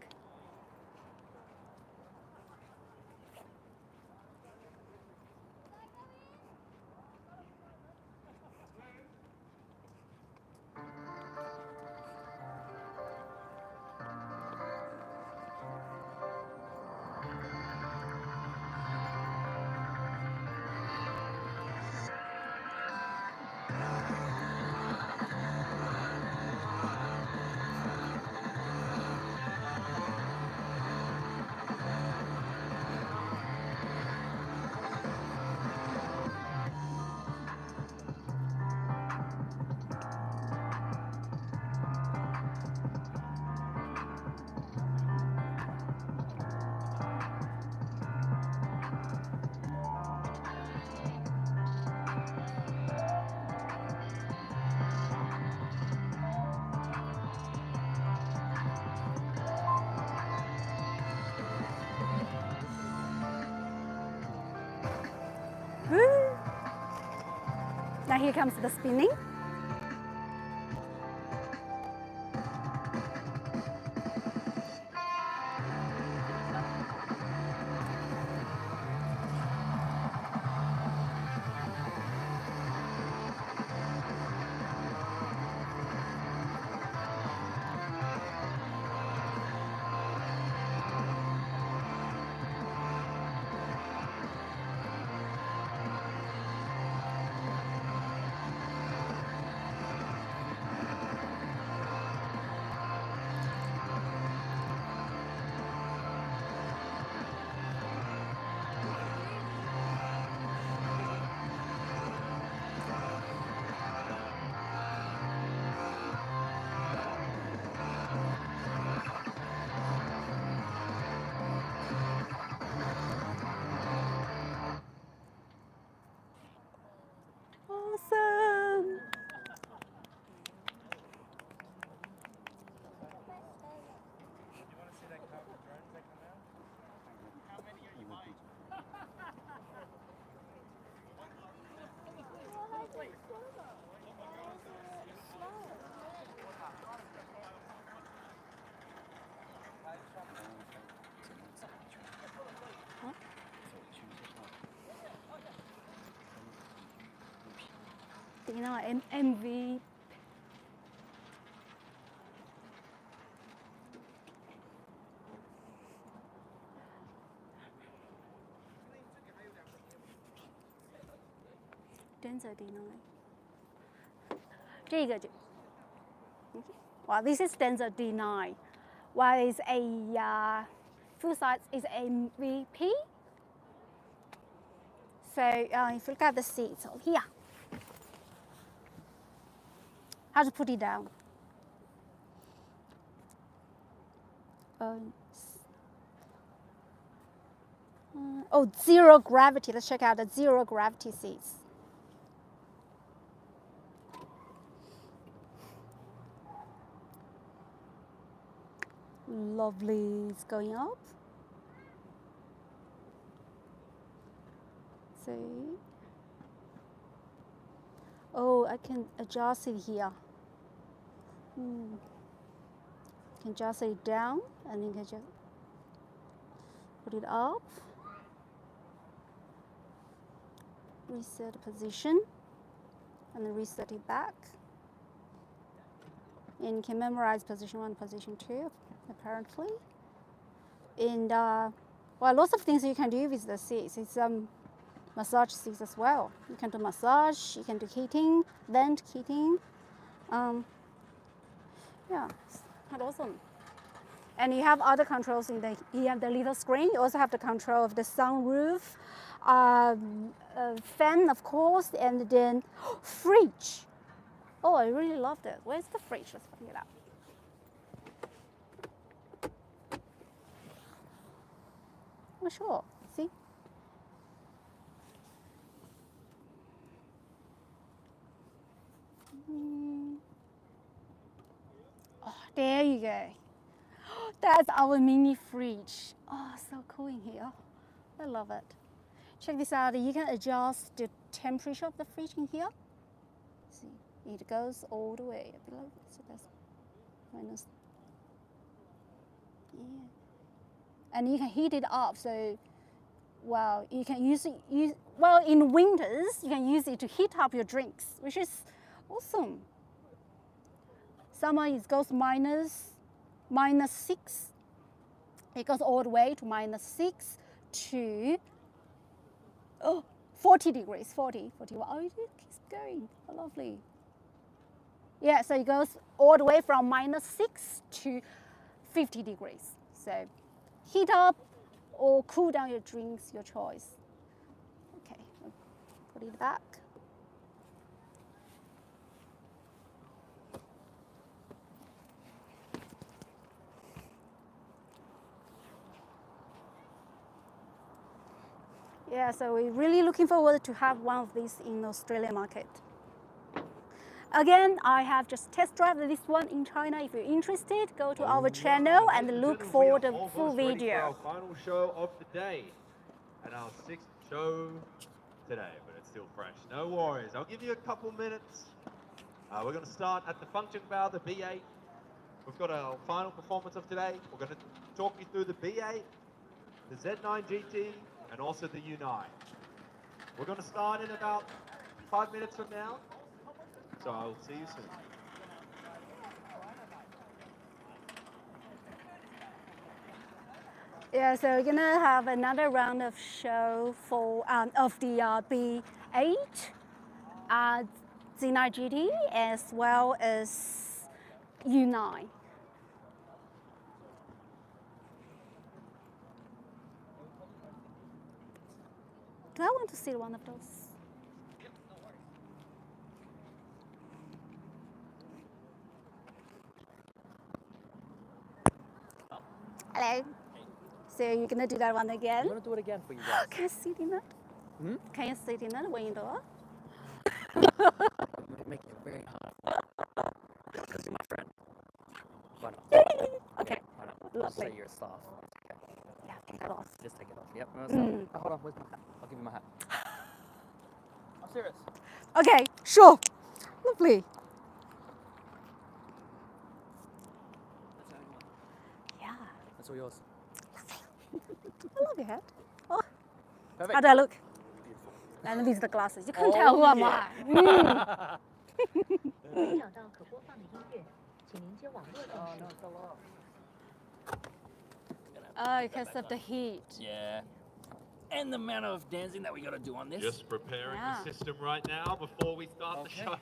Now here comes the spinning. Awesome! You know, MV. Denza D9. 这个就 Well, this is Denza D9. While it's a full size is MVP. So if you look at the seats over here, how to put it down? Oh, zero gravity. Let's check out the zero gravity seats. Lovely. It's going up. See? Oh, I can adjust it here. You can adjust it down, and you can just put it up. Reset the position, and then reset it back. And you can memorize position 1, position 2, apparently. And well, lots of things you can do with the seats. It's massage seats as well. You can do massage, you can do heating, vent heating. Yeah, it's quite awesome. And you have other controls in the, you have the little screen. You also have the control of the sunroof, fan, of course, and then fridge. Oh, I really love that. Where's the fridge? Let's find it out. Oh, sure. See? Oh, there you go. That's our mini fridge. Oh, so cool in here. I love it. Check this out. You can adjust the temperature of the fridge in here. See, it goes all the way below. So that's minus. Yeah. And you can heat it up. So, well, you can use it. Well, in winters, you can use it to heat up your drinks, which is awesome. Summer it goes minus 6. It goes all the way to minus 6 to 40 degrees. 40. Oh, it keeps going. Oh, lovely. Yeah, so it goes all the way from minus 6 to 50 degrees. So heat up or cool down your drinks, your choice. Okay, I'll put it back. Yeah, so we're really looking forward to have one of these in the Australian market. Again, I have just test drive this one in China. If you're interested, go to our channel and look for the full video. Our final show of the day and our 6th show today, but it's still fresh. No worries. I'll give you a couple minutes. We're going to start at the Fangchengbao, the B8. We've got our final performance of today. We're going to talk you through the B8, the Z9 GT, and also the U9. We're going to start in about 5 minutes from now. So I will see you soon. Yeah, so we're gonna have another round of show for of the B8, Z9 GT, as well as U9. Do I want to see one of those? Hello. So you're gonna do that one again? I'm gonna do it again for you guys. Can I sit in it? Hmm? Can you sit in it when you do it? I'm gonna make it very hard. Because you're my friend. Why not? Okay. Why not? Lovely. Say you're a staff. Okay. Yeah, take that off. Just take it off. Yep. No, hold on. Where's my hat? I'll give you my hat. I'm serious. Okay, sure. Lovely. Yeah. That's all yours. I love your hat. Oh, Perfect. how do I look? And these are the glasses. You can't tell who am I. Oh, because of the heat. Yeah. And the amount of dancing that we gotta do on this. Just preparing the system right now before we start the show.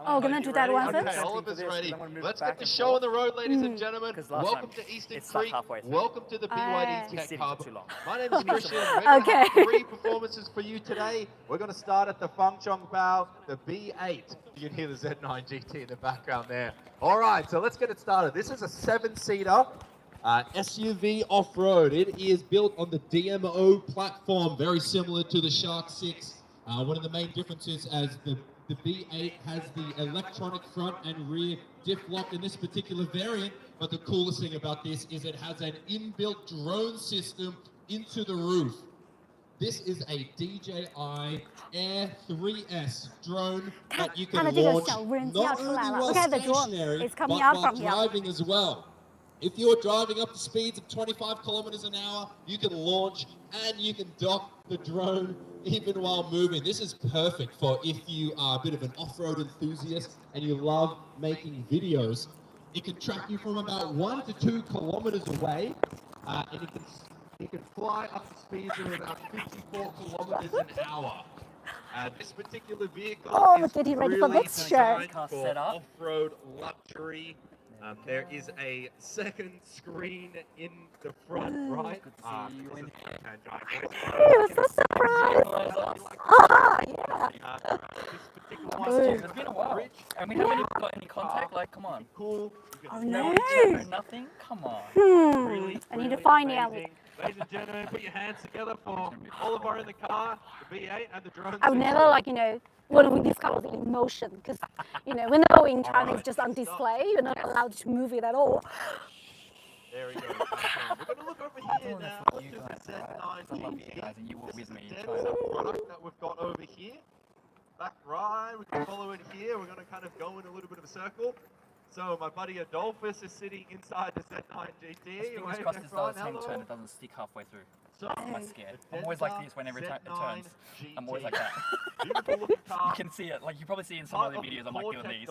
Oh, gonna do that one first? Okay, Oliver's ready. Let's get the show on the road, ladies and gentlemen. Welcome to Eastern Creek. Welcome to the BYD Tech Hub. My name is Christian. We're going to have 3 performances for you today. We're going to start at the Fangchengbao, the B8. You can hear the Z9 GT in the background there. All right, so let's get it started. This is a 7-seater SUV off-road. It is built on the DMO platform, very similar to the Shark 6. One of the main differences as the B8 has the electronic front and rear diff lock in this particular variant, but the coolest thing about this is it has an inbuilt drone system into the roof. This is a DJI Air 3S drone that you can launch not only while stationary, but while driving as well. If you're driving up to speeds of 25 kilometers an hour, you can launch and you can dock the drone even while moving. This is perfect for if you are a bit of an off-road enthusiast and you love making videos. It can track you from about 1 to 2 kilometers away, and it can fly up to speeds of about 54 kilometers an hour. This particular vehicle is really designed for off-road luxury. There is a second screen in the front, right? Good to see you in here. So surprised. Oh, yeah. It's been a while. And we haven't got any contact, like, come on. Cool. Oh, no. Nothing? Come on. Really, I need to find out. Ladies and gentlemen, put your hands together for Oliver in the car, the B8 and the drone. I would never, like, when we discover the emotion, because, whenever in China it's just on display, you're not allowed to move it at all. There we go. We're going to look over here now to the Z9 GT. This is the Denza product that we've got over here. Back right, we can follow it here. We're going to kind of go in a little bit of a circle. So my buddy Adolphus is sitting inside the Z9 GT. Fingers crossed this does same turn, it doesn't stick halfway through. So, I'm scared. I'm always like this when every time it turns. I'm always like that. You can see it. Like you probably see in some of the videos I'm like doing these.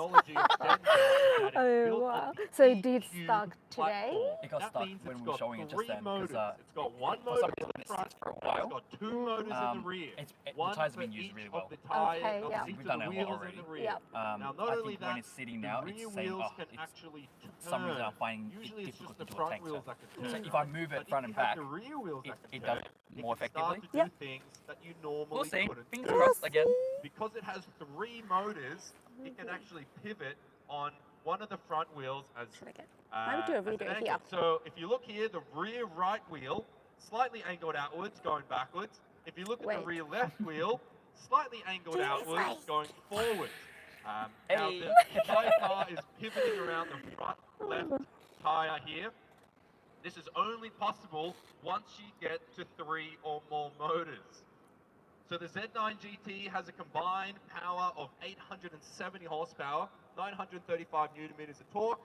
Oh wow. So it did start today? It got stuck when we were showing it just then. It's got one motor in the front, for a while. It's got 2 motors in the rear. The tyres have been used really well. Okay, yeah. We've done it a lot already. Yep. Now, not I only think that, when it's sitting now, the it's rear saying, wheels oh, can it's actually turn. for some reason I'm finding Usually it it's just difficult the to do a front tank wheels turn. that can So turn. if I move it front and back, the rear wheels it does it more effectively. To do things that you normally We'll see. couldn't. Fingers crossed again. Because it has 3 motors, it can actually pivot on one of the front wheels as Let me do a video as an here. angle. So if you look here, the rear right wheel slightly angled outwards, going backwards. If you look at the rear left wheel, slightly angled outwards, going forwards. Now the entire car is pivoting around the front left tire here. This is only possible once you get to 3 or more motors. So the Z9 GT has a combined power of 870 horsepower, 935 Newton meters of torque,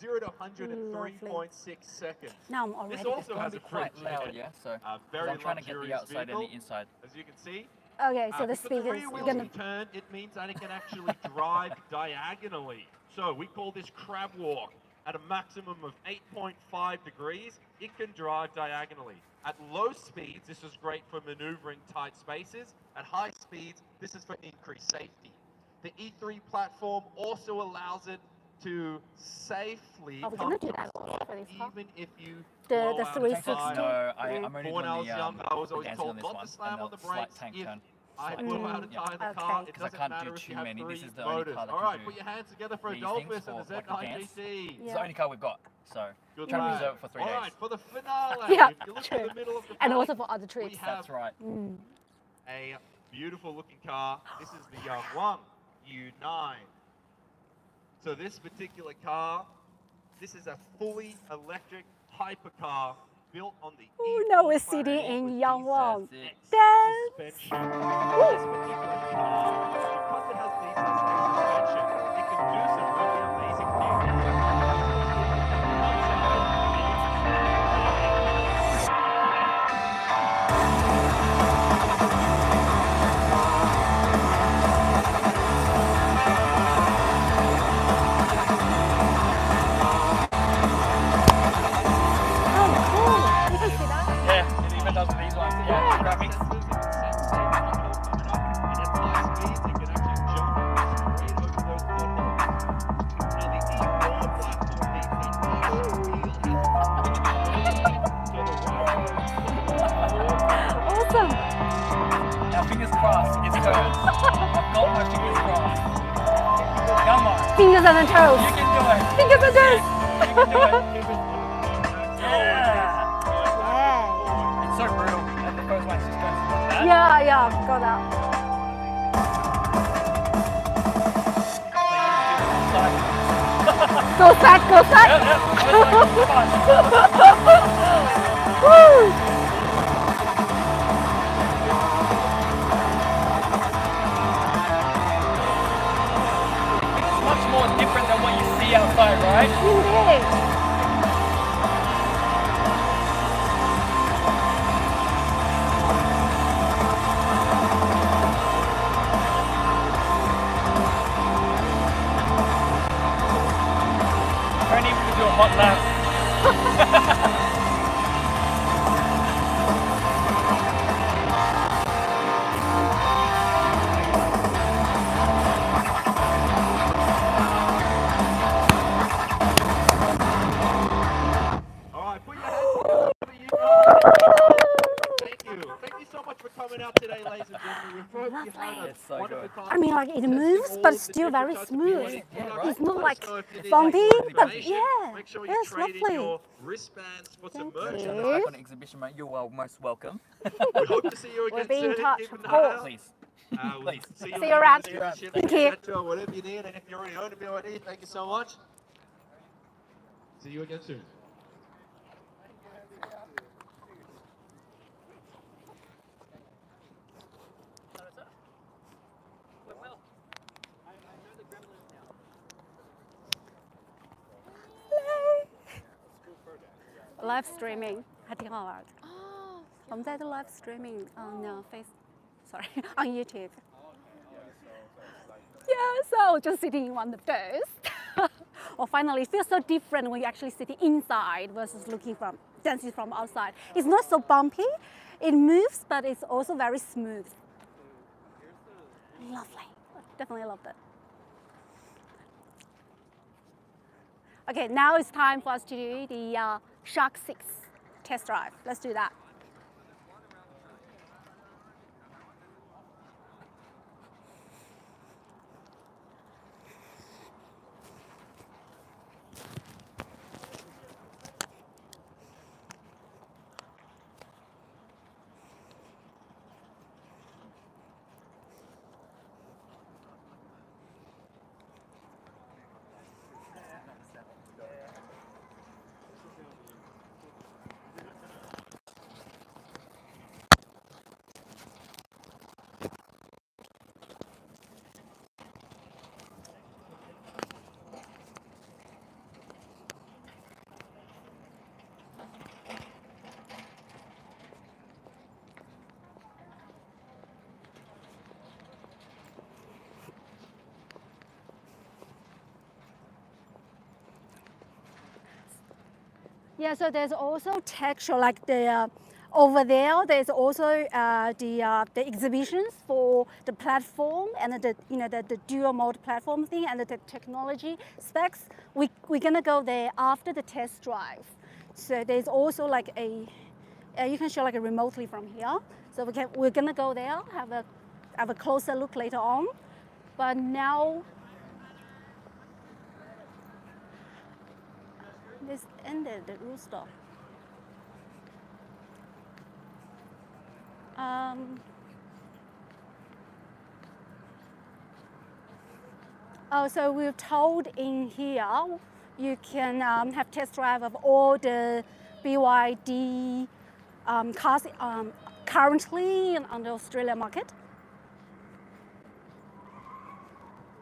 0 to 100 in 3.6 seconds. Now I'm already. This also has a quite fridge. loud, yeah. So very I'm trying to get the luxurious outside vehicle, and the inside. as you can see. Okay, so the Because speakers rear are wheels gonna. can turn, it means that it can actually drive diagonally. So we call this crab walk. At a maximum of 8.5 degrees, it can drive diagonally. At low speeds, this is great for maneuvering tight spaces. At high speeds, this is for increased safety. The E3 platform also allows it to safely Are we come gonna do to a that stop for this car? even if you The blow out a 360? tire. No, I'm only When doing I was the younger, I was always dancing told on this not one to slam and on the slight brakes tank if turn. I Slight blew tank out a turn, tire in the Okay. car. It Because I doesn't can't matter do if too you have many. This 3 is the only motors. car that All can right, do put your hands together for these Adolphus things and the for, like, Z9 dance. GT. It's the only car we've got, so Good trying to lad. reserve it for 3 All days. right, for the finale, Yeah, if you look true. in the middle of the And pack, also for other we trips. have That's right. a beautiful looking car. This is the Yangwang U9. So this particular car, this is a fully electric hypercar built on the Oh, E4 now we're sitting platform in with Yangwang. D6 Dance. suspension. This particular car, because it has D6 suspension, it can do some really amazing things. Oh, cool. You can see that? Yeah, it even does these ones. Yeah, graphics. Awesome. Now, fingers crossed, it's turns. I've got my fingers crossed. Come on. Fingers and the toes. You can do it. Fingers and toes. You can do it. Yeah. Yeah. It's so brutal. And the first one's just going like that. Yeah, got that. Go back, go back. Woo! It's much more different than what you see outside, right? Indeed. Don't even do a hot lap. All right, put your hands together for you guys. Thank you. Thank you so much for coming out today, ladies and gentlemen. We hope you had a It's so wonderful good. time. I mean, like it testing moves, all but of it's the still very different types of smooth. BYD products. It's not Let like us know if you need bumpy, any more but information. yeah, Make sure you it's trade in lovely. your wristbands for some Thank merch. you. Back on exhibition, mate. You're most welcome. We hope to see you We'll again be in soon. touch, Keep of an eye course. out. Please. We'll Please. see See you around. in the dealership, Thank you. etc., whatever you need. And if you already own a BYD, thank you so much. See you again soon. Live streaming 还挺好玩的。我们在做 live streaming on sorry, on YouTube. Yeah, so just sitting in one of those. Well, finally, it feels so different when you're actually sitting inside versus dancing from outside. It's not so bumpy. It moves, but it's also very smooth. Lovely. Definitely loved it. Okay, now it's time for us to do the Shark 6 test drive. Let's do that. Yeah, so there's also texture like the over there. There's also the exhibitions for the platform and the dual mode platform thing and the technology specs. We're gonna go there after the test drive. So there's also like you can show like remotely from here. So we're gonna go there, have a closer look later on. But now this ended the rooster. So we're told in here you can have test drive of all the BYD cars currently on the Australian market.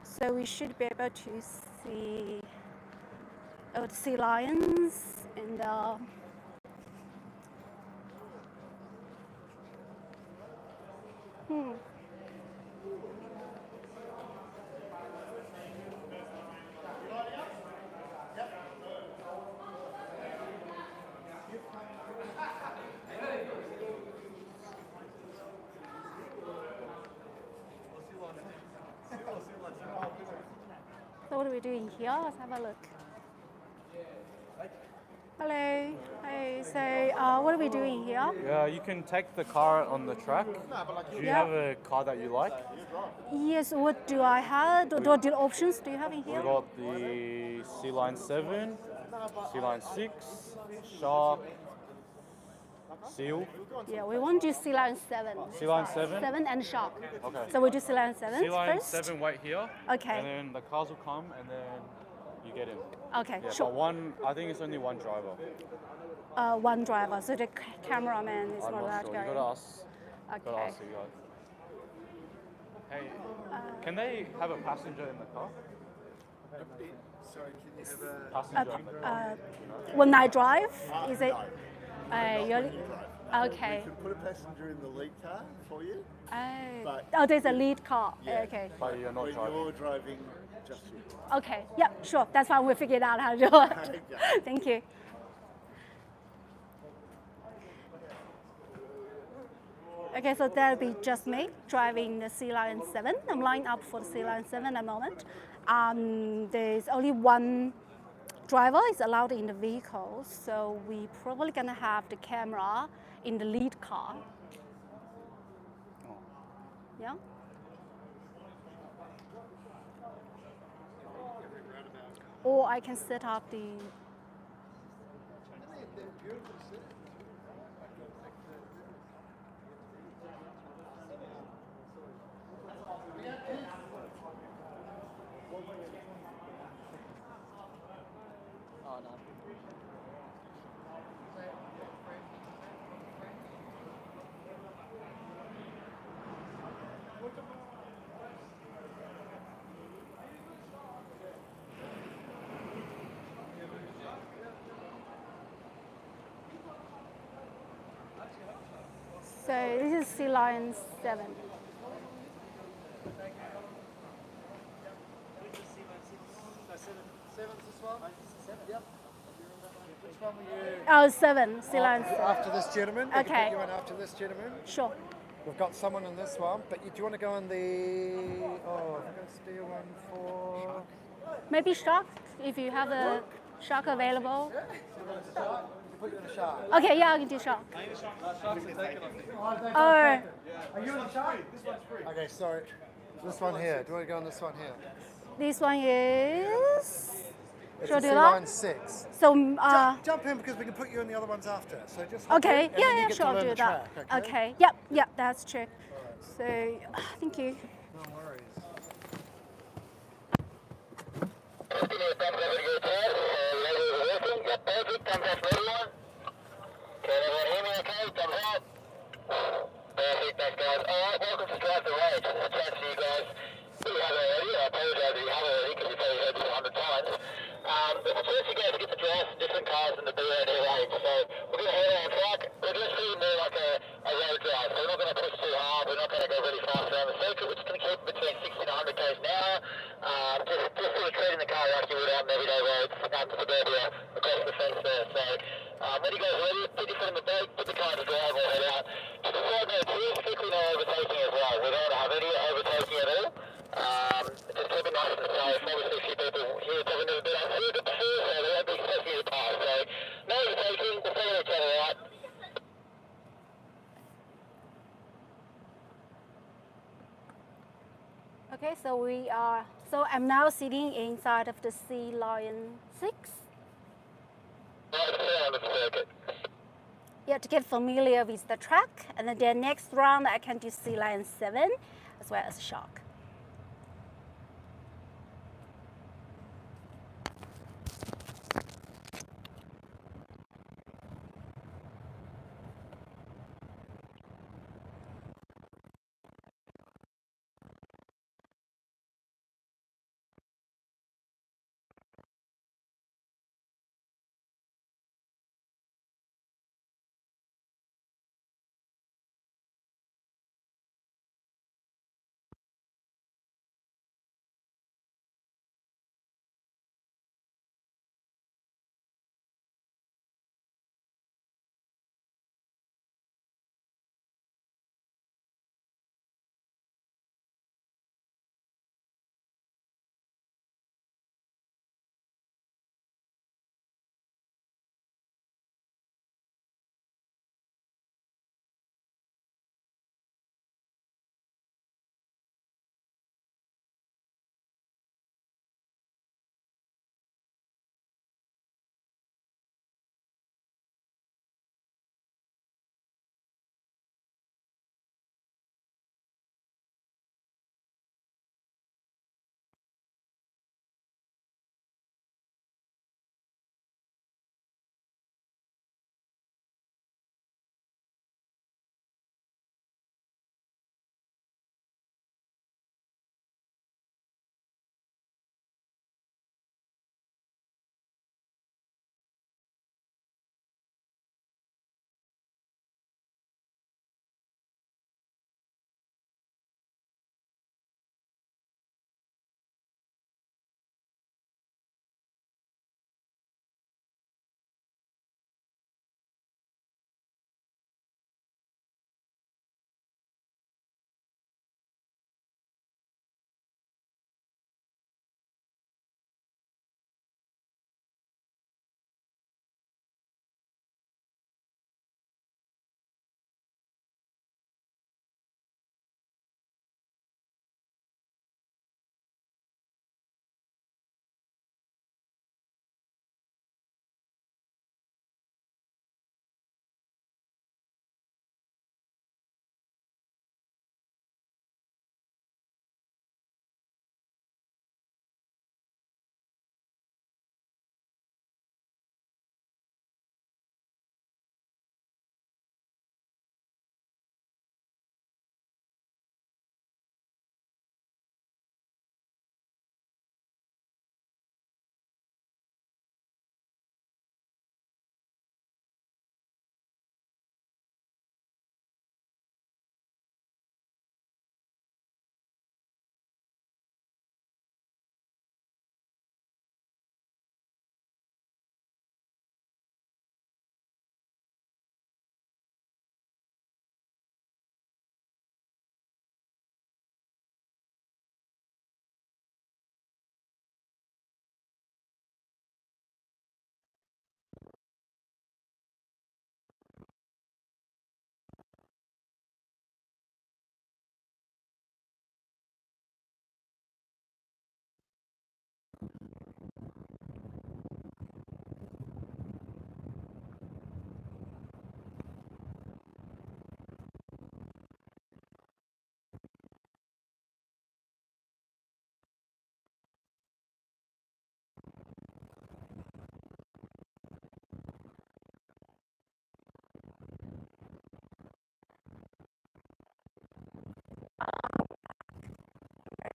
So we should be able to see the sea lions and So what are we doing here? Let's have a look. Hello. Hey. So what are we doing here? Yeah, you can take the car on the track. Do you have a car that you like? Yes. What do I have? What options do you have in here? We got the Sea Line 7, Sea Line 6, Shark, Seal. Yeah, we want to do Sea Lion 7. Sea Line 7? 7 and Shark. Okay. So we do Sea Lion 7 Sea Line first? 7, wait here. Okay. And then the cars will come and then you get in. Okay, Yeah, sure. but I think it's only one driver. One driver, so the cameraman is I'm not not allowed sure. to You go gotta in. ask. Okay. Gotta ask you guys. Hey, can they have a passenger in the car? Sorry, can you have a Passenger in the car. When I drive, is it? no. You're, okay. We can put a passenger in the lead car for you. Oh, there's a lead car. Yeah. Okay. But you're not When driving. you're driving, just you. Okay. Yeah, sure. That's fine. We'll figure it out how to do it. Thank you. Okay, so that'll be just me driving the Sea Lion 7. I'm lined up for the Sea Lion 7 at the moment. There's only one driver is allowed in the vehicle, so we probably gonna have the camera in the lead car. Yeah. Or I can set up the. So this is Sea Lion 7. Oh, 7, Sea Lion 7. After this gentleman. We Okay. can put you in after this gentleman. Sure. We've got someone in this one, but do you want to go in the? Oh, I'm going to steal one for. Maybe Shark, if you have a Shark available. Put you in the shark. Okay, yeah, I can do Shark. Oh, Are you in the shark? This one's free. Okay, sorry. This one here. Do you want to go on this one here? this one is. It's Should I a do Sea that? Line 6. So, jump in because we can put you in the other ones after. So just hop okay, in, and then you yeah, get sure, to I'll learn do the that. track, Okay, yep, that's true. So, thank you. No worries. Perfect, thanks guys. Alright, welcome to Drive the Range. A chance for you guys. You have already, I apologise if you have already because you've probably heard this 100 times. It's a chance for you guys to get to drive some different cars in the BYD range. So we're going to head on track. We're just feeling more like a road drive. So we're not going to push too hard. We're not going to go really fast around the circuit. We're just going to keep between 60 and 100 k's an hour. Just sort of treating the car like you would out on everyday roads, suburbia, across the fence there. So Okay, so I'm now sitting inside of the Sea Lion 6. Yeah, to get familiar with the track, and then next round I can do Sea Lion 7 as well as Shark.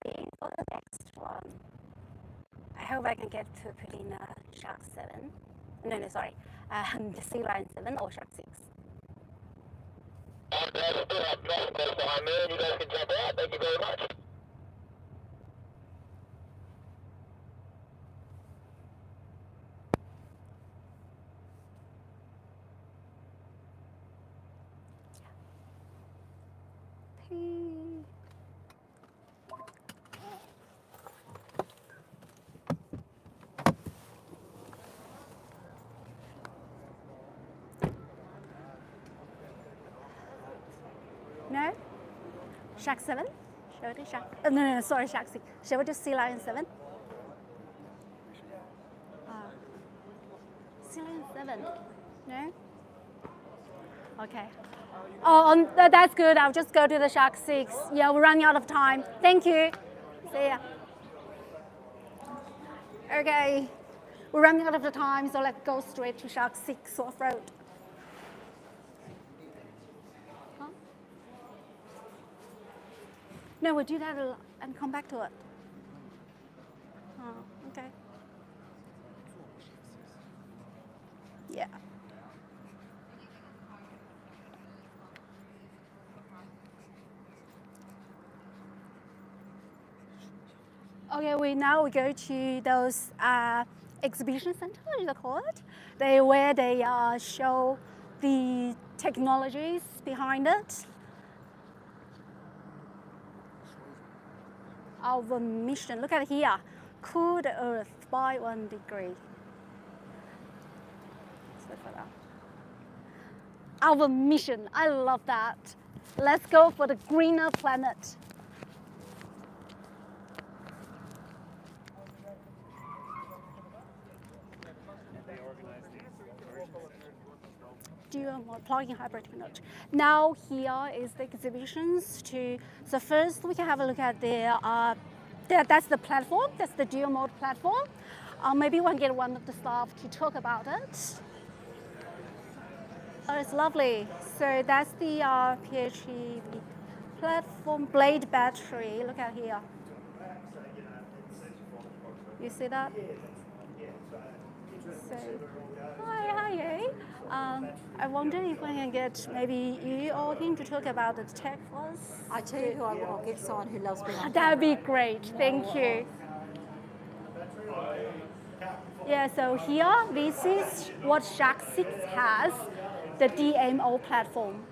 Ready for the next one. I hope I can get to put in Shark 7. No, sorry. The Sea Lion 7 or Shark 6. Behind me, and you guys can jump out. Thank you very much. No? Shark 7? Shall we do Shark? No, sorry, Shark 6. Shall we do Sea Lion 7? Sea Lion 7. No? Okay. Oh, that's good. I'll just go to the Shark 6. Yeah, we're running out of time. Thank you. See ya. Okay. We're running out of the time, so let's go straight to Shark 6 off-road. Huh? No, we'll do that and come back to it. Oh, okay. Yeah. Okay, we go to those exhibition center, is it called? Where they show the technologies behind it. Our mission, look at here, cool the earth by 1 degree. Let's look for that. Our mission, I love that. Let's go for the greener planet. Plug-in hybrid technology. Now here is the exhibitions to. So first we can have a look at that's the platform. That's the dual mode platform. Maybe we can get one of the staff to talk about it. Oh, it's lovely. So that's the PHEV platform blade battery. Look at here. You see that? So, hi. I wonder if I can get maybe you or him to talk about the tech for us. I tell you who I'll get someone who loves being on That would be great. Thank you. Yeah, so here, this is what Shark 6 has, the DMO platform.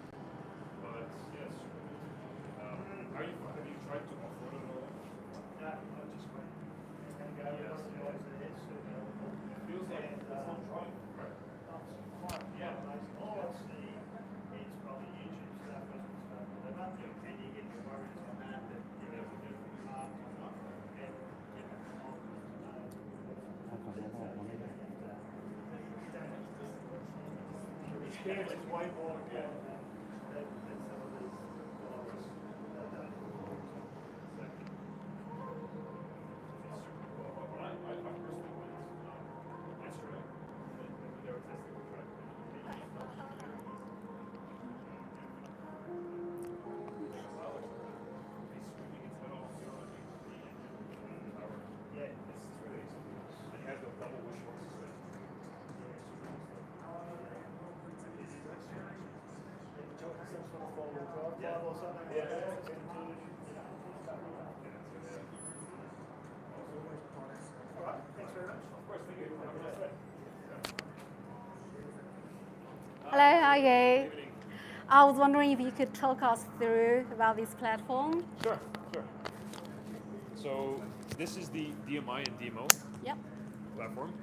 Hello, how are you? I was wondering if you could talk us through about this platform. Sure. So this is the DMI and DMO platform.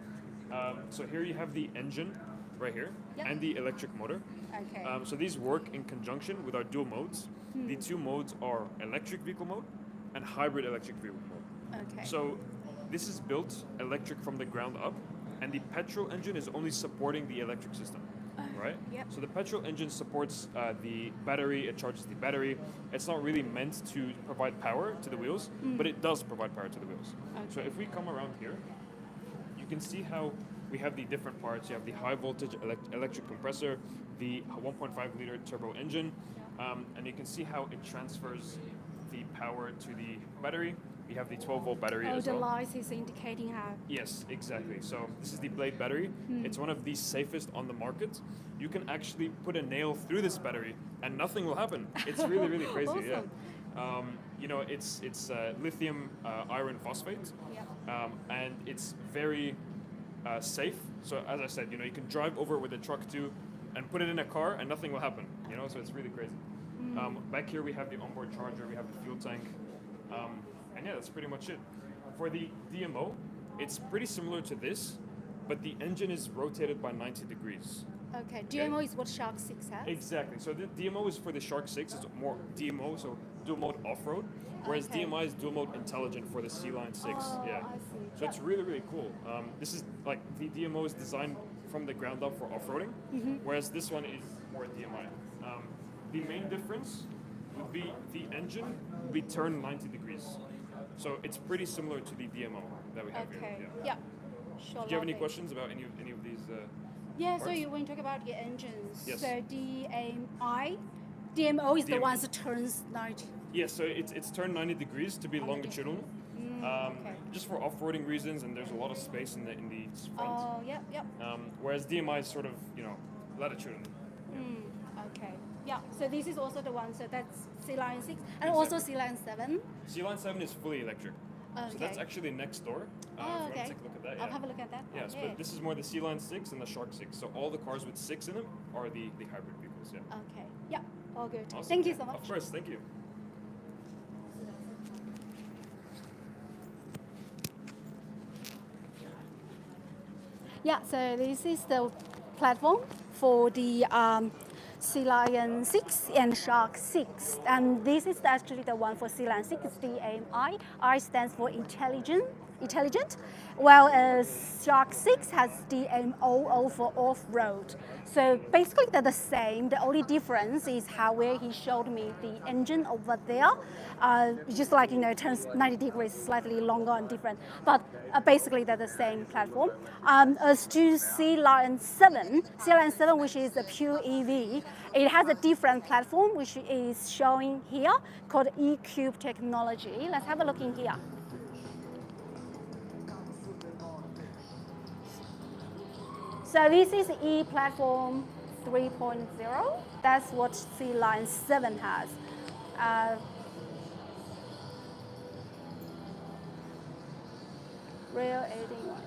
So here you have the engine right here and the electric motor. Okay. So these work in conjunction with our dual modes. The two modes are electric vehicle mode and hybrid electric vehicle mode. Okay. So this is built electric from the ground up, and the petrol engine is only supporting the electric system. Right? Yep. So the petrol engine supports the battery, it charges the battery. It's not really meant to provide power to the wheels, but it does provide power to the wheels. Okay. So if we come around here, you can see how we have the different parts. You have the high voltage electric compressor, the 1.5 liter turbo engine, and you can see how it transfers the power to the battery. We have the 12 volt battery as well. The light is indicating how. Yes, exactly. So this is the Blade battery. It's one of the safest on the market. You can actually put a nail through this battery and nothing will happen. It's really, really crazy. Awesome. Yeah. It's lithium iron phosphate, and it's very safe. So as I said, you can drive over it with a truck too, and put it in a car and nothing will happen. So it's really crazy. Back here we have the onboard charger. We have the fuel tank. And yeah, that's pretty much it. For the DMO, it's pretty similar to this, but the engine is rotated by 90 degrees. Okay, DMO is what Shark 6 has? Exactly. So the DMO is for the Shark 6. It's more DMO, so dual mode off-road, whereas DMI is dual mode intelligent for the C-Line 6. Yeah. I see. So it's really, really cool. This is like the DMO is designed from the ground up for off-roading, whereas this one is more DMI. The main difference would be the engine would be turned 90 degrees. So it's pretty similar to the DMO that we have here. Yeah. Sure. Do you have any questions about any of these? Yeah, so parts? you want to talk about your engines. Yes. So DMO is the one that turns 90. Yes, so it's turned 90 degrees to be longitudinal. Just for off-roading reasons, and there's a lot of space in the front. Oh, yep. Whereas DMI is sort of, latitudinal. Okay. Yeah, so this is also the one, so that's C-Line 6 and also C-Line 7. C-Line 7 is fully electric. Okay. So that's actually next door. If you want to take a look at that. I'll have a look at that. Yes, but this is more the C-Line 6 and the Shark 6. So all the cars with 6 in them are the hybrid vehicles, yeah. Okay. Yeah, all good. Awesome. Thank you so much. Of course, thank you. Yeah, so this is the platform for the C-Line 6 and Shark 6. And this is actually the one for C-Line 6, it's DMI. I stands for intelligent, while Shark 6 has DMOO for off-road. So basically they're the same. The only difference is where he showed me the engine over there. Just like, turns 90 degrees, slightly longer and different. But basically they're the same platform. As to C-Line 7, which is a pure EV, it has a different platform, which is showing here, called E-Cube technology. Let's have a look in here. So this is E-Platform 3.0. That's what C-Line 7 has. Real 81.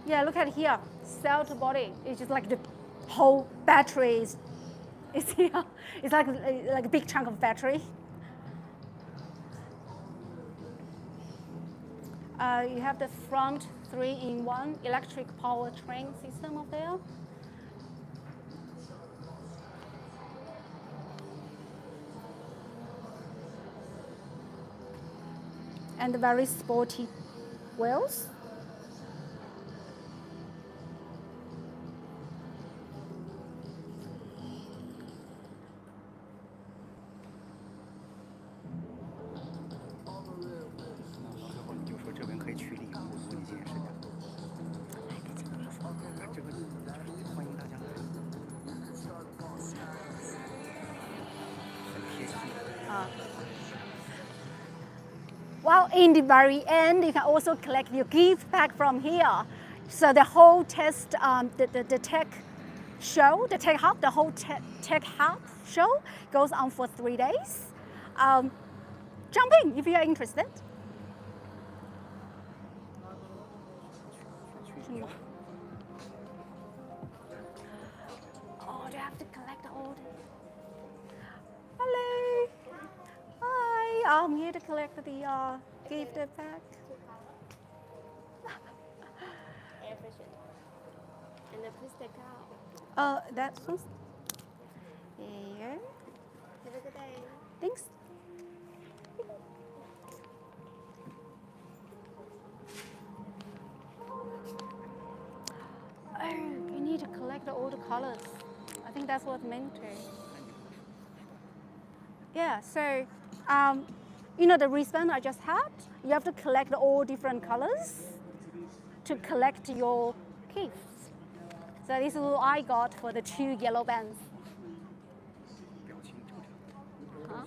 Yeah, look at here. Cell to body. It's just like the whole battery is here. It's like a big chunk of battery. You have the front 3-in-1 electric powertrain system up there. And very sporty wheels. Well, in the very end, you can also collect your gift pack from here. So the whole test, the tech show, the tech hub, the whole tech hub show goes on for 3 days. Jump in if you are interested. Oh, they have to collect all the... Hello. Hi, I'm here to collect the gift pack. And then please take out. That's one. There you go. Have a good day. Thanks. Oh, you need to collect all the colors. I think that's what meant to. Yeah, so, the wristband I just had, you have to collect all different colors to collect your gifts. So this is what I got for the 2 yellow bands. Huh?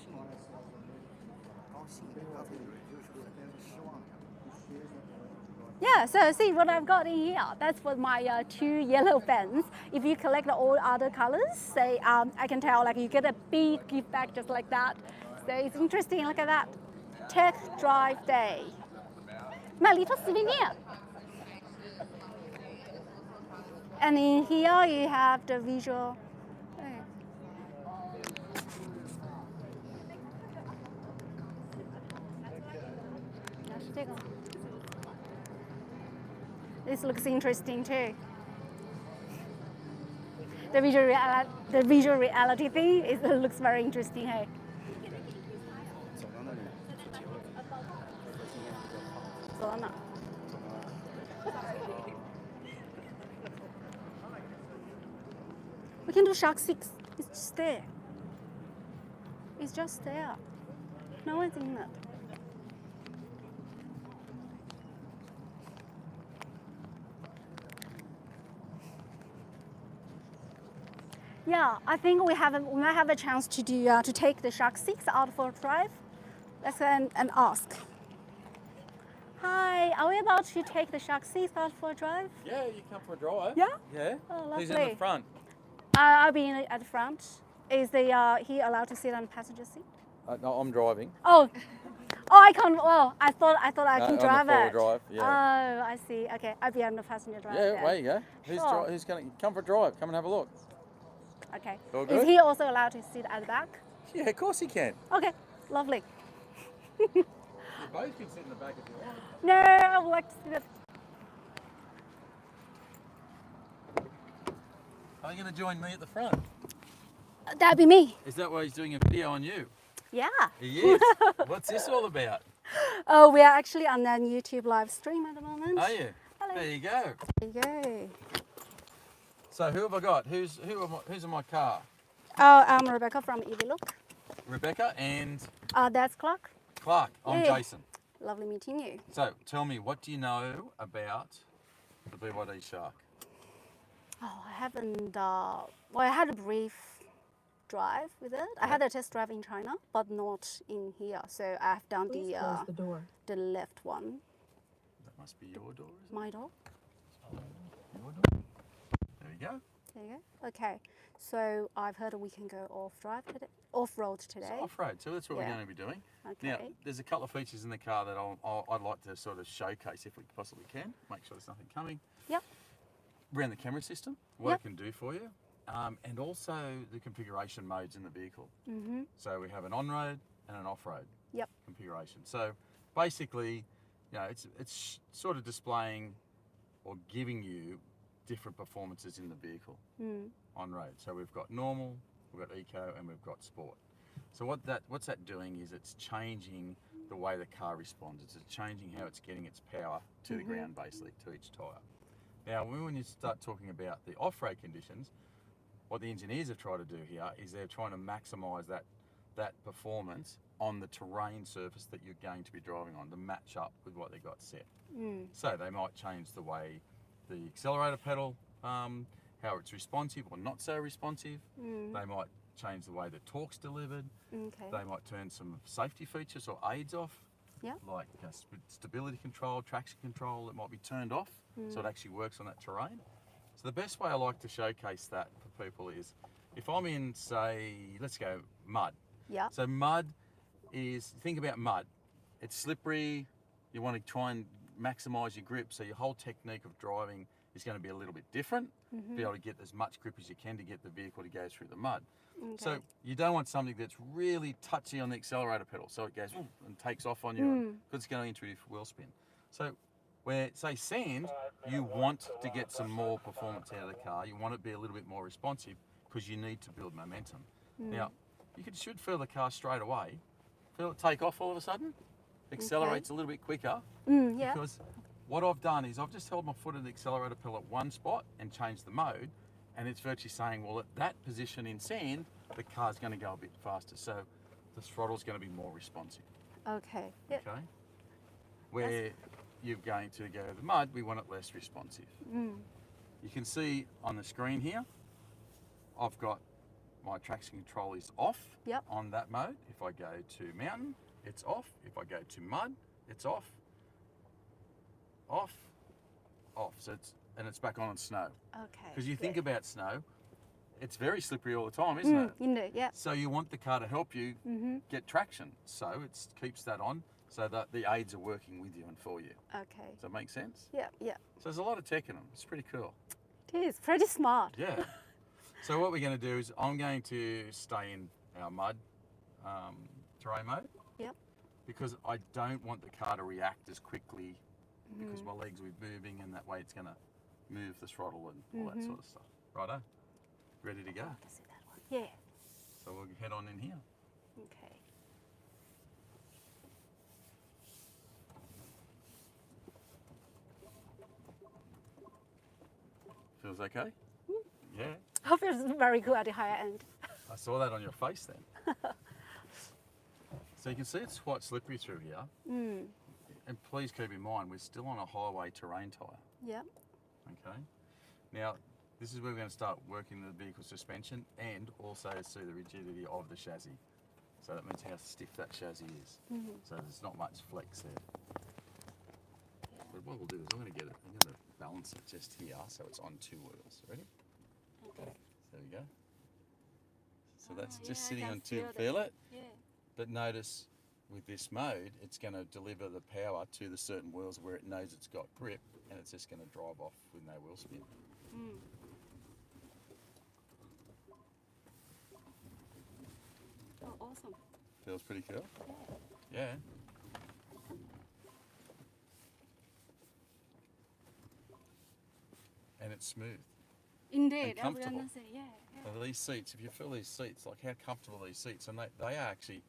Yeah, so see what I've got in here. That's for my 2 yellow bands. If you collect all other colors, say I can tell you get a big gift bag just like that. So it's interesting. Look at that. Tech Drive Day. My little souvenir. And in here you have the visual. This looks interesting too. The visual reality thing looks very interesting. Hey. 走到那里去结尾，和今天比较放。走到哪？ We can do Shark 6. It's just there. It's just there. No one's in it. Yeah, I think we might have a chance to do to take the Shark 6 out for a drive. Let's go and ask. Hi, are we about to take the Shark 6 out for a drive? Yeah, you come for a drive. Yeah? Yeah. Oh, lovely. Who's in the front? I'll be at the front. Is he allowed to sit on the passenger seat? No, I'm driving. Oh, I can't. Oh, I thought I can drive on the it. drive, yeah. Oh, I see. Okay, I'll be on the passenger drive. Yeah, then. there you go. Sure. Who's going to come for a drive? Come and have a look. Okay. All Is good? he also allowed to sit at the back? Yeah, of course he can. Okay, lovely. You both can sit in the back if you want. No, I would like to sit at. Are you going to join me at the front? That'd be me. Is that why he's doing a video on you? Yeah. He is. What's this all about? Oh, we are actually on that YouTube live stream at the moment. Are you? Hello. There you go. There you go. So who have I got? Who's in my car? Oh, I'm Rebecca from EV Look. Rebecca and That's Clark. Clark. I'm Yeah. Jason. Lovely meeting you. So tell me, what do you know about the BYD Shark? Oh, I haven't. Well, I had a brief drive with it. I had a test drive in China, but not in here. So I've done Please close the door. the left one. That must be your door, isn't My door. Your door. There you go. There you go. Okay. So I've heard we can go off-road today. So off-road, so that's what we're Yeah. going to be doing. Okay. Now, there's a couple of features in the car that I'd like to sort of showcase if we possibly can. Make sure there's nothing coming. Yep. Around the camera system, what Yep. it can do for you, and also the configuration modes in the vehicle. Mhm. So we have an on-road and an off-road Yep. configuration. So basically, it's sort of displaying or giving you different performances in the vehicle Mm. on road. So we've got normal, we've got eco, and we've got sport. So what's that doing is it's changing the way the car responds. It's changing how it's getting its power to the ground, basically, to each tyre. Now, when you start talking about the off-road conditions, what the engineers have tried to do here is they're trying to maximise that performance on the terrain surface that you're going to be driving on to match up with what they've got set. Mm. So they might change the way the accelerator pedal, how it's responsive or not so responsive. Mm. They might change the way the torque's delivered. Okay. They might turn some safety features or aids off, Yeah. like stability control, traction control, that might be turned off, so it actually works on that terrain. So the best way I like to showcase that for people is, if I'm in, say, let's go mud. Yeah. So mud is, think about mud. It's slippery, you want to try and maximise your grip, so your whole technique of driving is going to be a little bit different. Be able to get as much grip as you can to get the vehicle to go through the mud. So you don't want something that's really touchy on the accelerator pedal, so it goes and takes off on you because it's going to introduce wheel spin. So where, say, sand, you want to get some more performance out of the car. You want it to be a little bit more responsive because you need to build momentum. Now, you should feel the car straight away. Feel it take off all of a sudden. Accelerates a little bit quicker. Yeah. Because what I've done is I've just held my foot in the accelerator pedal at one spot and changed the mode, and it's virtually saying, well, at that position in sand, the car's going to go a bit faster, so the throttle's going to be more responsive. Okay. Yep. Okay. Where you're going to go to the mud, we want it less responsive. You can see on the screen here, I've got my traction control is off on that mode. If I go to mountain, it's off. If I go to mud, it's off. Off, off. So it's back on snow. Okay. Because you think about snow, it's very slippery all the time, isn't it? Indeed, yeah. So you want the car to help you get traction. So it keeps that on so that the aids are working with you and for you. Okay. Does that make sense? Yeah, yeah. So there's a lot of tech in them. It's pretty cool. It is pretty smart. Yeah. So what we're going to do is I'm going to stay in our mud terrain mode. Yep. Because I don't want the car to react as quickly because my legs will be moving, and that way it's going to move the throttle and all that sort of stuff. Righto? Ready to go? I can see that one. Yeah. So we'll head on in here. Okay. Feels okay? Yeah. I feel very good at the higher end. I saw that on your face then. So you can see it's quite slippery through here. And please keep in mind, we're still on a highway terrain tyre. Yeah. Okay. Now, this is where we're going to start working the vehicle suspension and also see the rigidity of the chassis. So that means how stiff that chassis is. So there's not much flex there. But what we'll do is I'm going to balance it just here so it's on 2 wheels. Ready? Okay. There we go. So that's just yeah, sitting I can on 2. feel Feel it? Yeah. But notice with this mode, it's going to deliver the power to the certain wheels where it knows it's got grip, and it's just going to drive off with no wheel spin. Oh, awesome. Feels pretty cool? Yeah. And it's smooth. Indeed, And I was comfortable. going to say, yeah. So these seats, if you feel these seats, like how comfortable these seats, and they are actually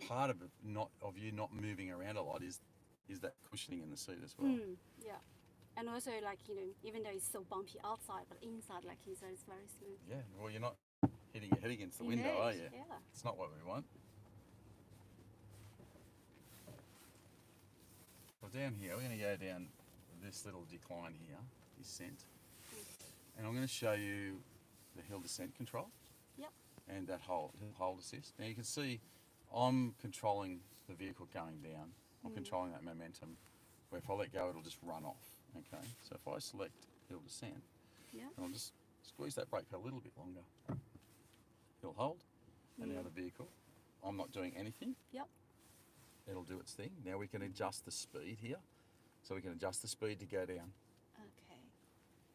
part of it, you not moving around a lot is that cushioning in the seat as well. Yeah. And also, like, you know, even though it's so bumpy outside, but inside, like inside, it's very smooth. Yeah, well, you're not hitting your head against the window, are you? Yeah. It's not what we want. Well, down here, we're going to go down this little decline here, descent. And I'm going to show you the hill descent control. Yep. And that hold assist. Now you can see I'm controlling the vehicle going down. I'm controlling that momentum, where if I let go, it'll just run off. Okay, so if I select hill descent, and I'll just squeeze that brake a little bit longer. It'll hold, and now the vehicle, I'm not doing anything. Yep. It'll do its thing. Now we can adjust the speed here. So we can adjust the speed to go down. Okay.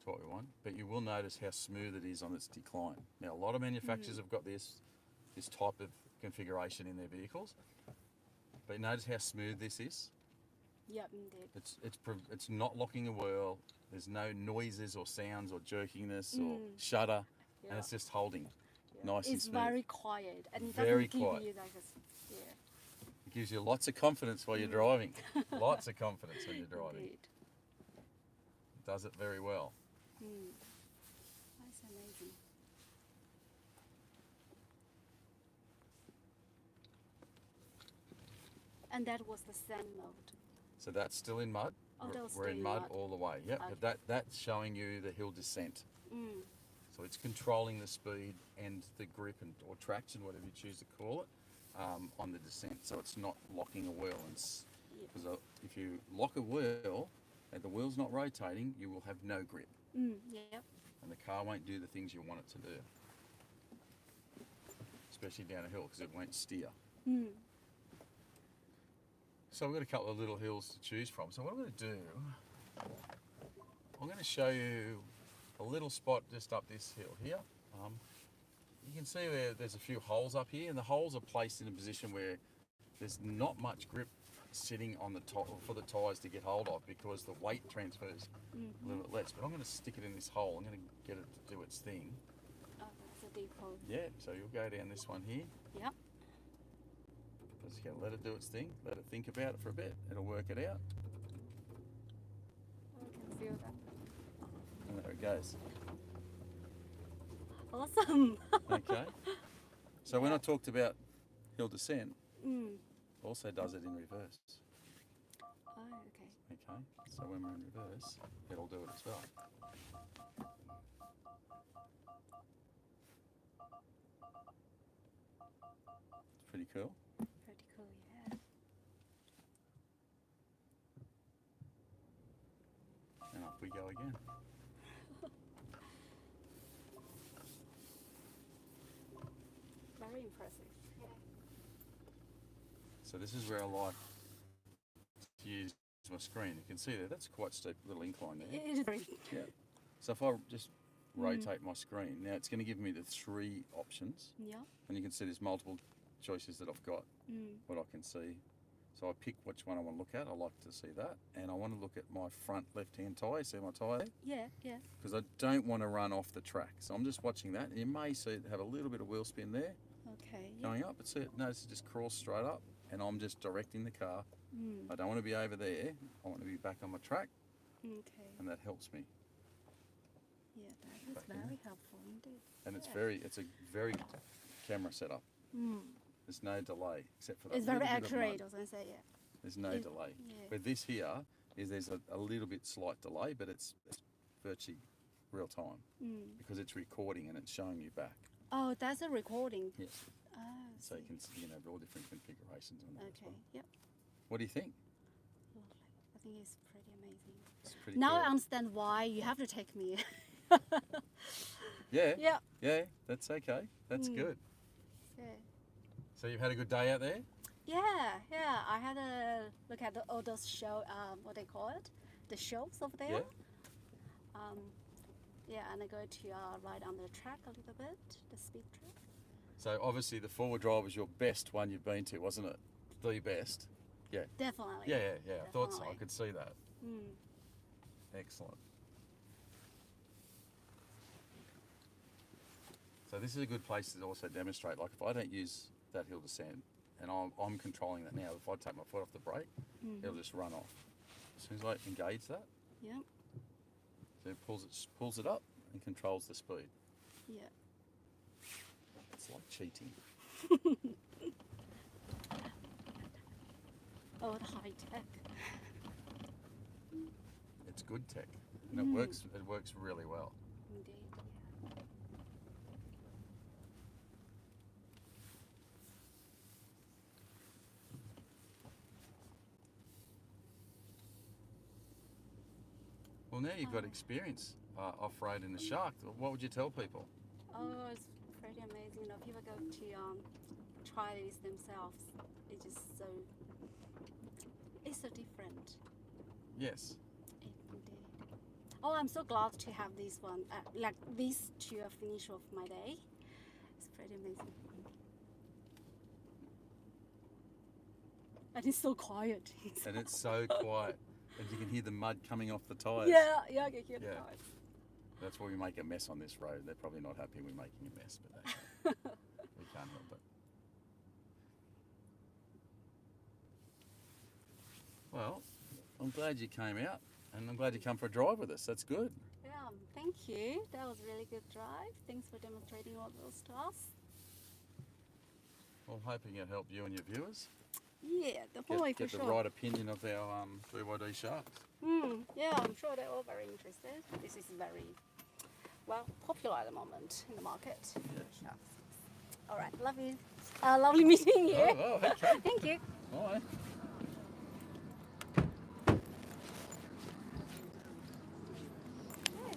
To what we want. But you will notice how smooth it is on its decline. Now a lot of manufacturers have got this type of configuration in their vehicles. But notice how smooth this is. Yep, indeed. It's not locking a wheel. There's no noises or sounds or jerkiness or shudder, and it's just holding nice and smooth. It's very quiet, and it Very doesn't quiet. give you like It gives you lots of confidence while you're driving. Lots of confidence when you're driving. Indeed. It does it very well. That's amazing. And that was the sand mode. So that's still in mud. Oh, that was We're still in mud all the way. Yep, Okay. but that's showing you the hill descent. So it's controlling the speed and the grip or traction, whatever you choose to call it, on the descent. So it's not locking a wheel. Because if you lock a wheel and the wheel's not rotating, you will have no grip. Yep. And the car won't do the things you want it to do. Especially down a hill, because it won't steer. So we've got a couple of little hills to choose from. So what I'm going to do, I'm going to show you a little spot just up this hill here. You can see where there's a few holes up here, and the holes are placed in a position where there's not much grip sitting on the top for the tyres to get hold of, because the weight transfers a little bit less. But I'm going to stick it in this hole. I'm going to get it to do its thing. Oh, that's a deep hole. Yeah, so you'll go down this one here. Yep. Just going to let it do its thing. Let it think about it for a bit. It'll work it out. I can feel that. And there it goes. Awesome. Okay. So when I talked about hill descent, also does it in reverse. Oh, okay. Okay. So when we're in reverse, it'll do it as well. It's pretty cool. Pretty cool, yeah. And off we go again. Very impressive. Yeah. So this is where I like to use my screen. You can see there, that's quite a steep little incline there. It is very. Yeah. So if I just rotate my screen, now it's going to give me the 3 options. Yeah. And you can see there's multiple choices that I've got. What I can see. So I pick which one I want to look at. I like to see that. And I want to look at my front left-hand tyre. See my tyre there? Yeah, yeah. Because I don't want to run off the track. So I'm just watching that. And you may see it have a little bit of wheel spin there. Okay. Going up. But see it, notice it just crawls straight up. And I'm just directing the car. Mm. I don't want to be over there. I want to be back on my track. Okay. And that helps me. Yeah, that is very helpful indeed. And it's a very camera setup. Mm. There's no delay except for that. It's very little bit of accurate, mud. I was going to say, yeah. There's no delay. Yeah. But this here is there's a little bit slight delay, but it's virtually real time because it's recording and it's showing you back. Oh, that's a recording. Yes. Oh, So you can see, all different configurations on that. okay. As well. Yep. What do you think? Lovely. I think it's pretty amazing. It's pretty Now cool. I understand why you have to take me. Yeah. Yeah. Yeah. That's okay. That's good. Yeah. So you've had a good day out there? Yeah, yeah. I had a look at all those show, what they call it, the shows over there. Yeah. Yeah, and I go to ride on the track a little bit, the speed track. So obviously the four-wheel drive was your best one you've been to, wasn't it? The best. Yeah. Definitely. Yeah. I thought so. I Definitely. could see that. Mm. Excellent. So this is a good place to also demonstrate. Like if I don't use that hill descent, and I'm controlling that now, if I take my foot off the brake, it'll just run off. As soon as I engage that, Yeah. so it pulls it up and controls the speed. Yeah. It's like cheating. Oh, the high tech. It's good tech, and it works really well. Indeed. Yeah. Well, now you've got experience off-road in the Shark. What would you tell people? Oh, it's pretty amazing. You know, people go to try these themselves. It's just it's so different. Yes. Indeed. Oh, I'm so glad to have this one, like this to finish off my day. It's pretty amazing. And it's so quiet. And it's so quiet. And you can hear the mud coming off the tyres. Yeah, I can hear the tires. That's why we make a mess on this road. They're probably not happy we're making a mess, but we can't help it. Well, I'm glad you came out, and I'm glad you come for a drive with us. That's good. Yeah, thank you. That was a really good drive. Thanks for demonstrating all those stuff. Well, hoping it helped you and your viewers. Yeah, definitely Get for the sure. right opinion of our BYD Sharks. Yeah, I'm sure they're all very interested. This is very, well, popular at the moment in the market. Yes. All right, love you. Lovely meeting you. Oh, okay. Thank you. Bye. Okay,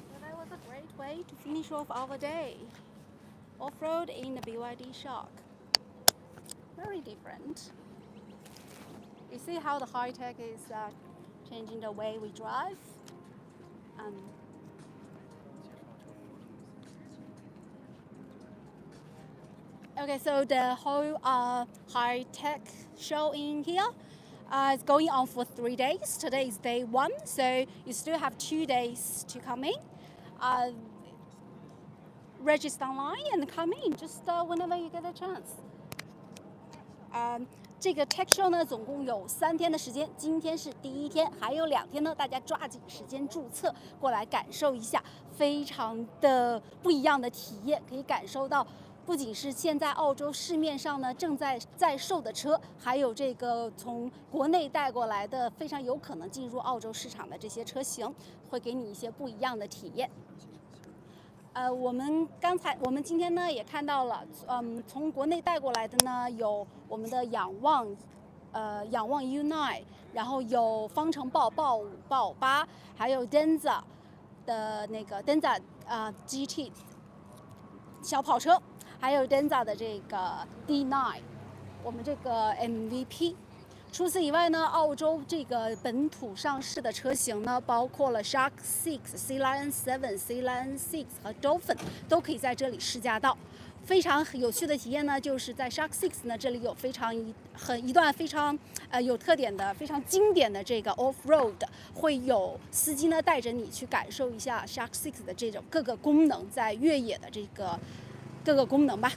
so that was a great way to finish off our day. Off-road in the BYD Shark. Very different. You see how the high tech is changing the way we drive. Okay, so the whole high tech show in here is going on for 3 days. Today is day 1, so you still have 2 days to come in. Register online and come in just whenever you get a chance. 这个 Tech Show 呢，总共有3天的时间，今天是第1天，还有2天呢，大家抓紧时间注册过来感受一下，非常的不一样的体验，可以感受到不仅是现在澳洲市面上呢正在售的车，还有这个从国内带过来的非常有可能进入澳洲市场的这些车型，会给你一些不一样的体验。我们今天呢也看到了，从国内带过来的呢有我们的仰望U9，然后有方程豹豹5、豹8，还有 Denza 的那个 Denza GT 小跑车，还有 Denza 的这个 D9，我们这个 MVP。除此以外呢，澳洲这个本土上市的车型呢，包括了 Shark 6、Sea Lion 7、Sea Lion 6和 Dolphin 都可以在这里试驾到。非常有趣的体验呢，就是在 Shark 6呢，这里有一段非常有特点的、非常经典的这个 off road， 会有司机呢带着你去感受一下 Shark 6的这种各个功能，在越野的这个各个功能吧。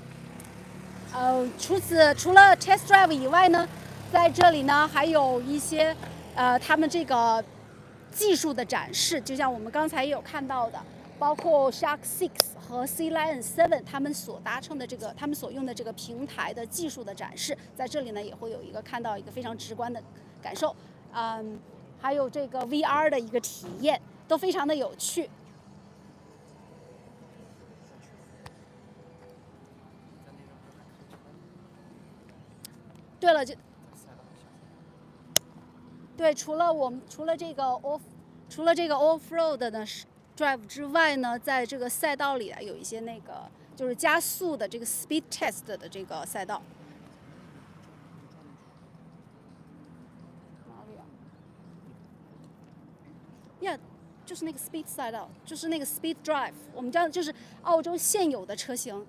除了 test drive 以外呢，在这里呢还有一些他们这个技术的展示，就像我们刚才也有看到的。包括 Shark 6和 Sea Lion 7，他们所搭乘的他们所用的这个平台的技术的展示，在这里呢也会有看到一个非常直观的感受，还有这个 VR 的一个体验，都非常的有趣。对了，除了这个 off road 的drive 之外呢，在这个赛道里啊，有一些就是加速的这个 speed test 的这个赛道。哪里啊？呀，就是那个 speed 赛道，就是那个 speed drive， 我们知道就是澳洲现有的车型。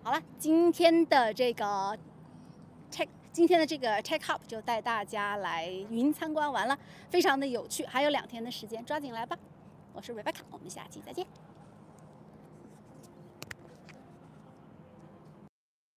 好了，今天的这个 Tech Hub 就带大家来云参观完了，非常的有趣，还有2天的时间，抓紧来吧！我是 Rebecca， 我们下期再见。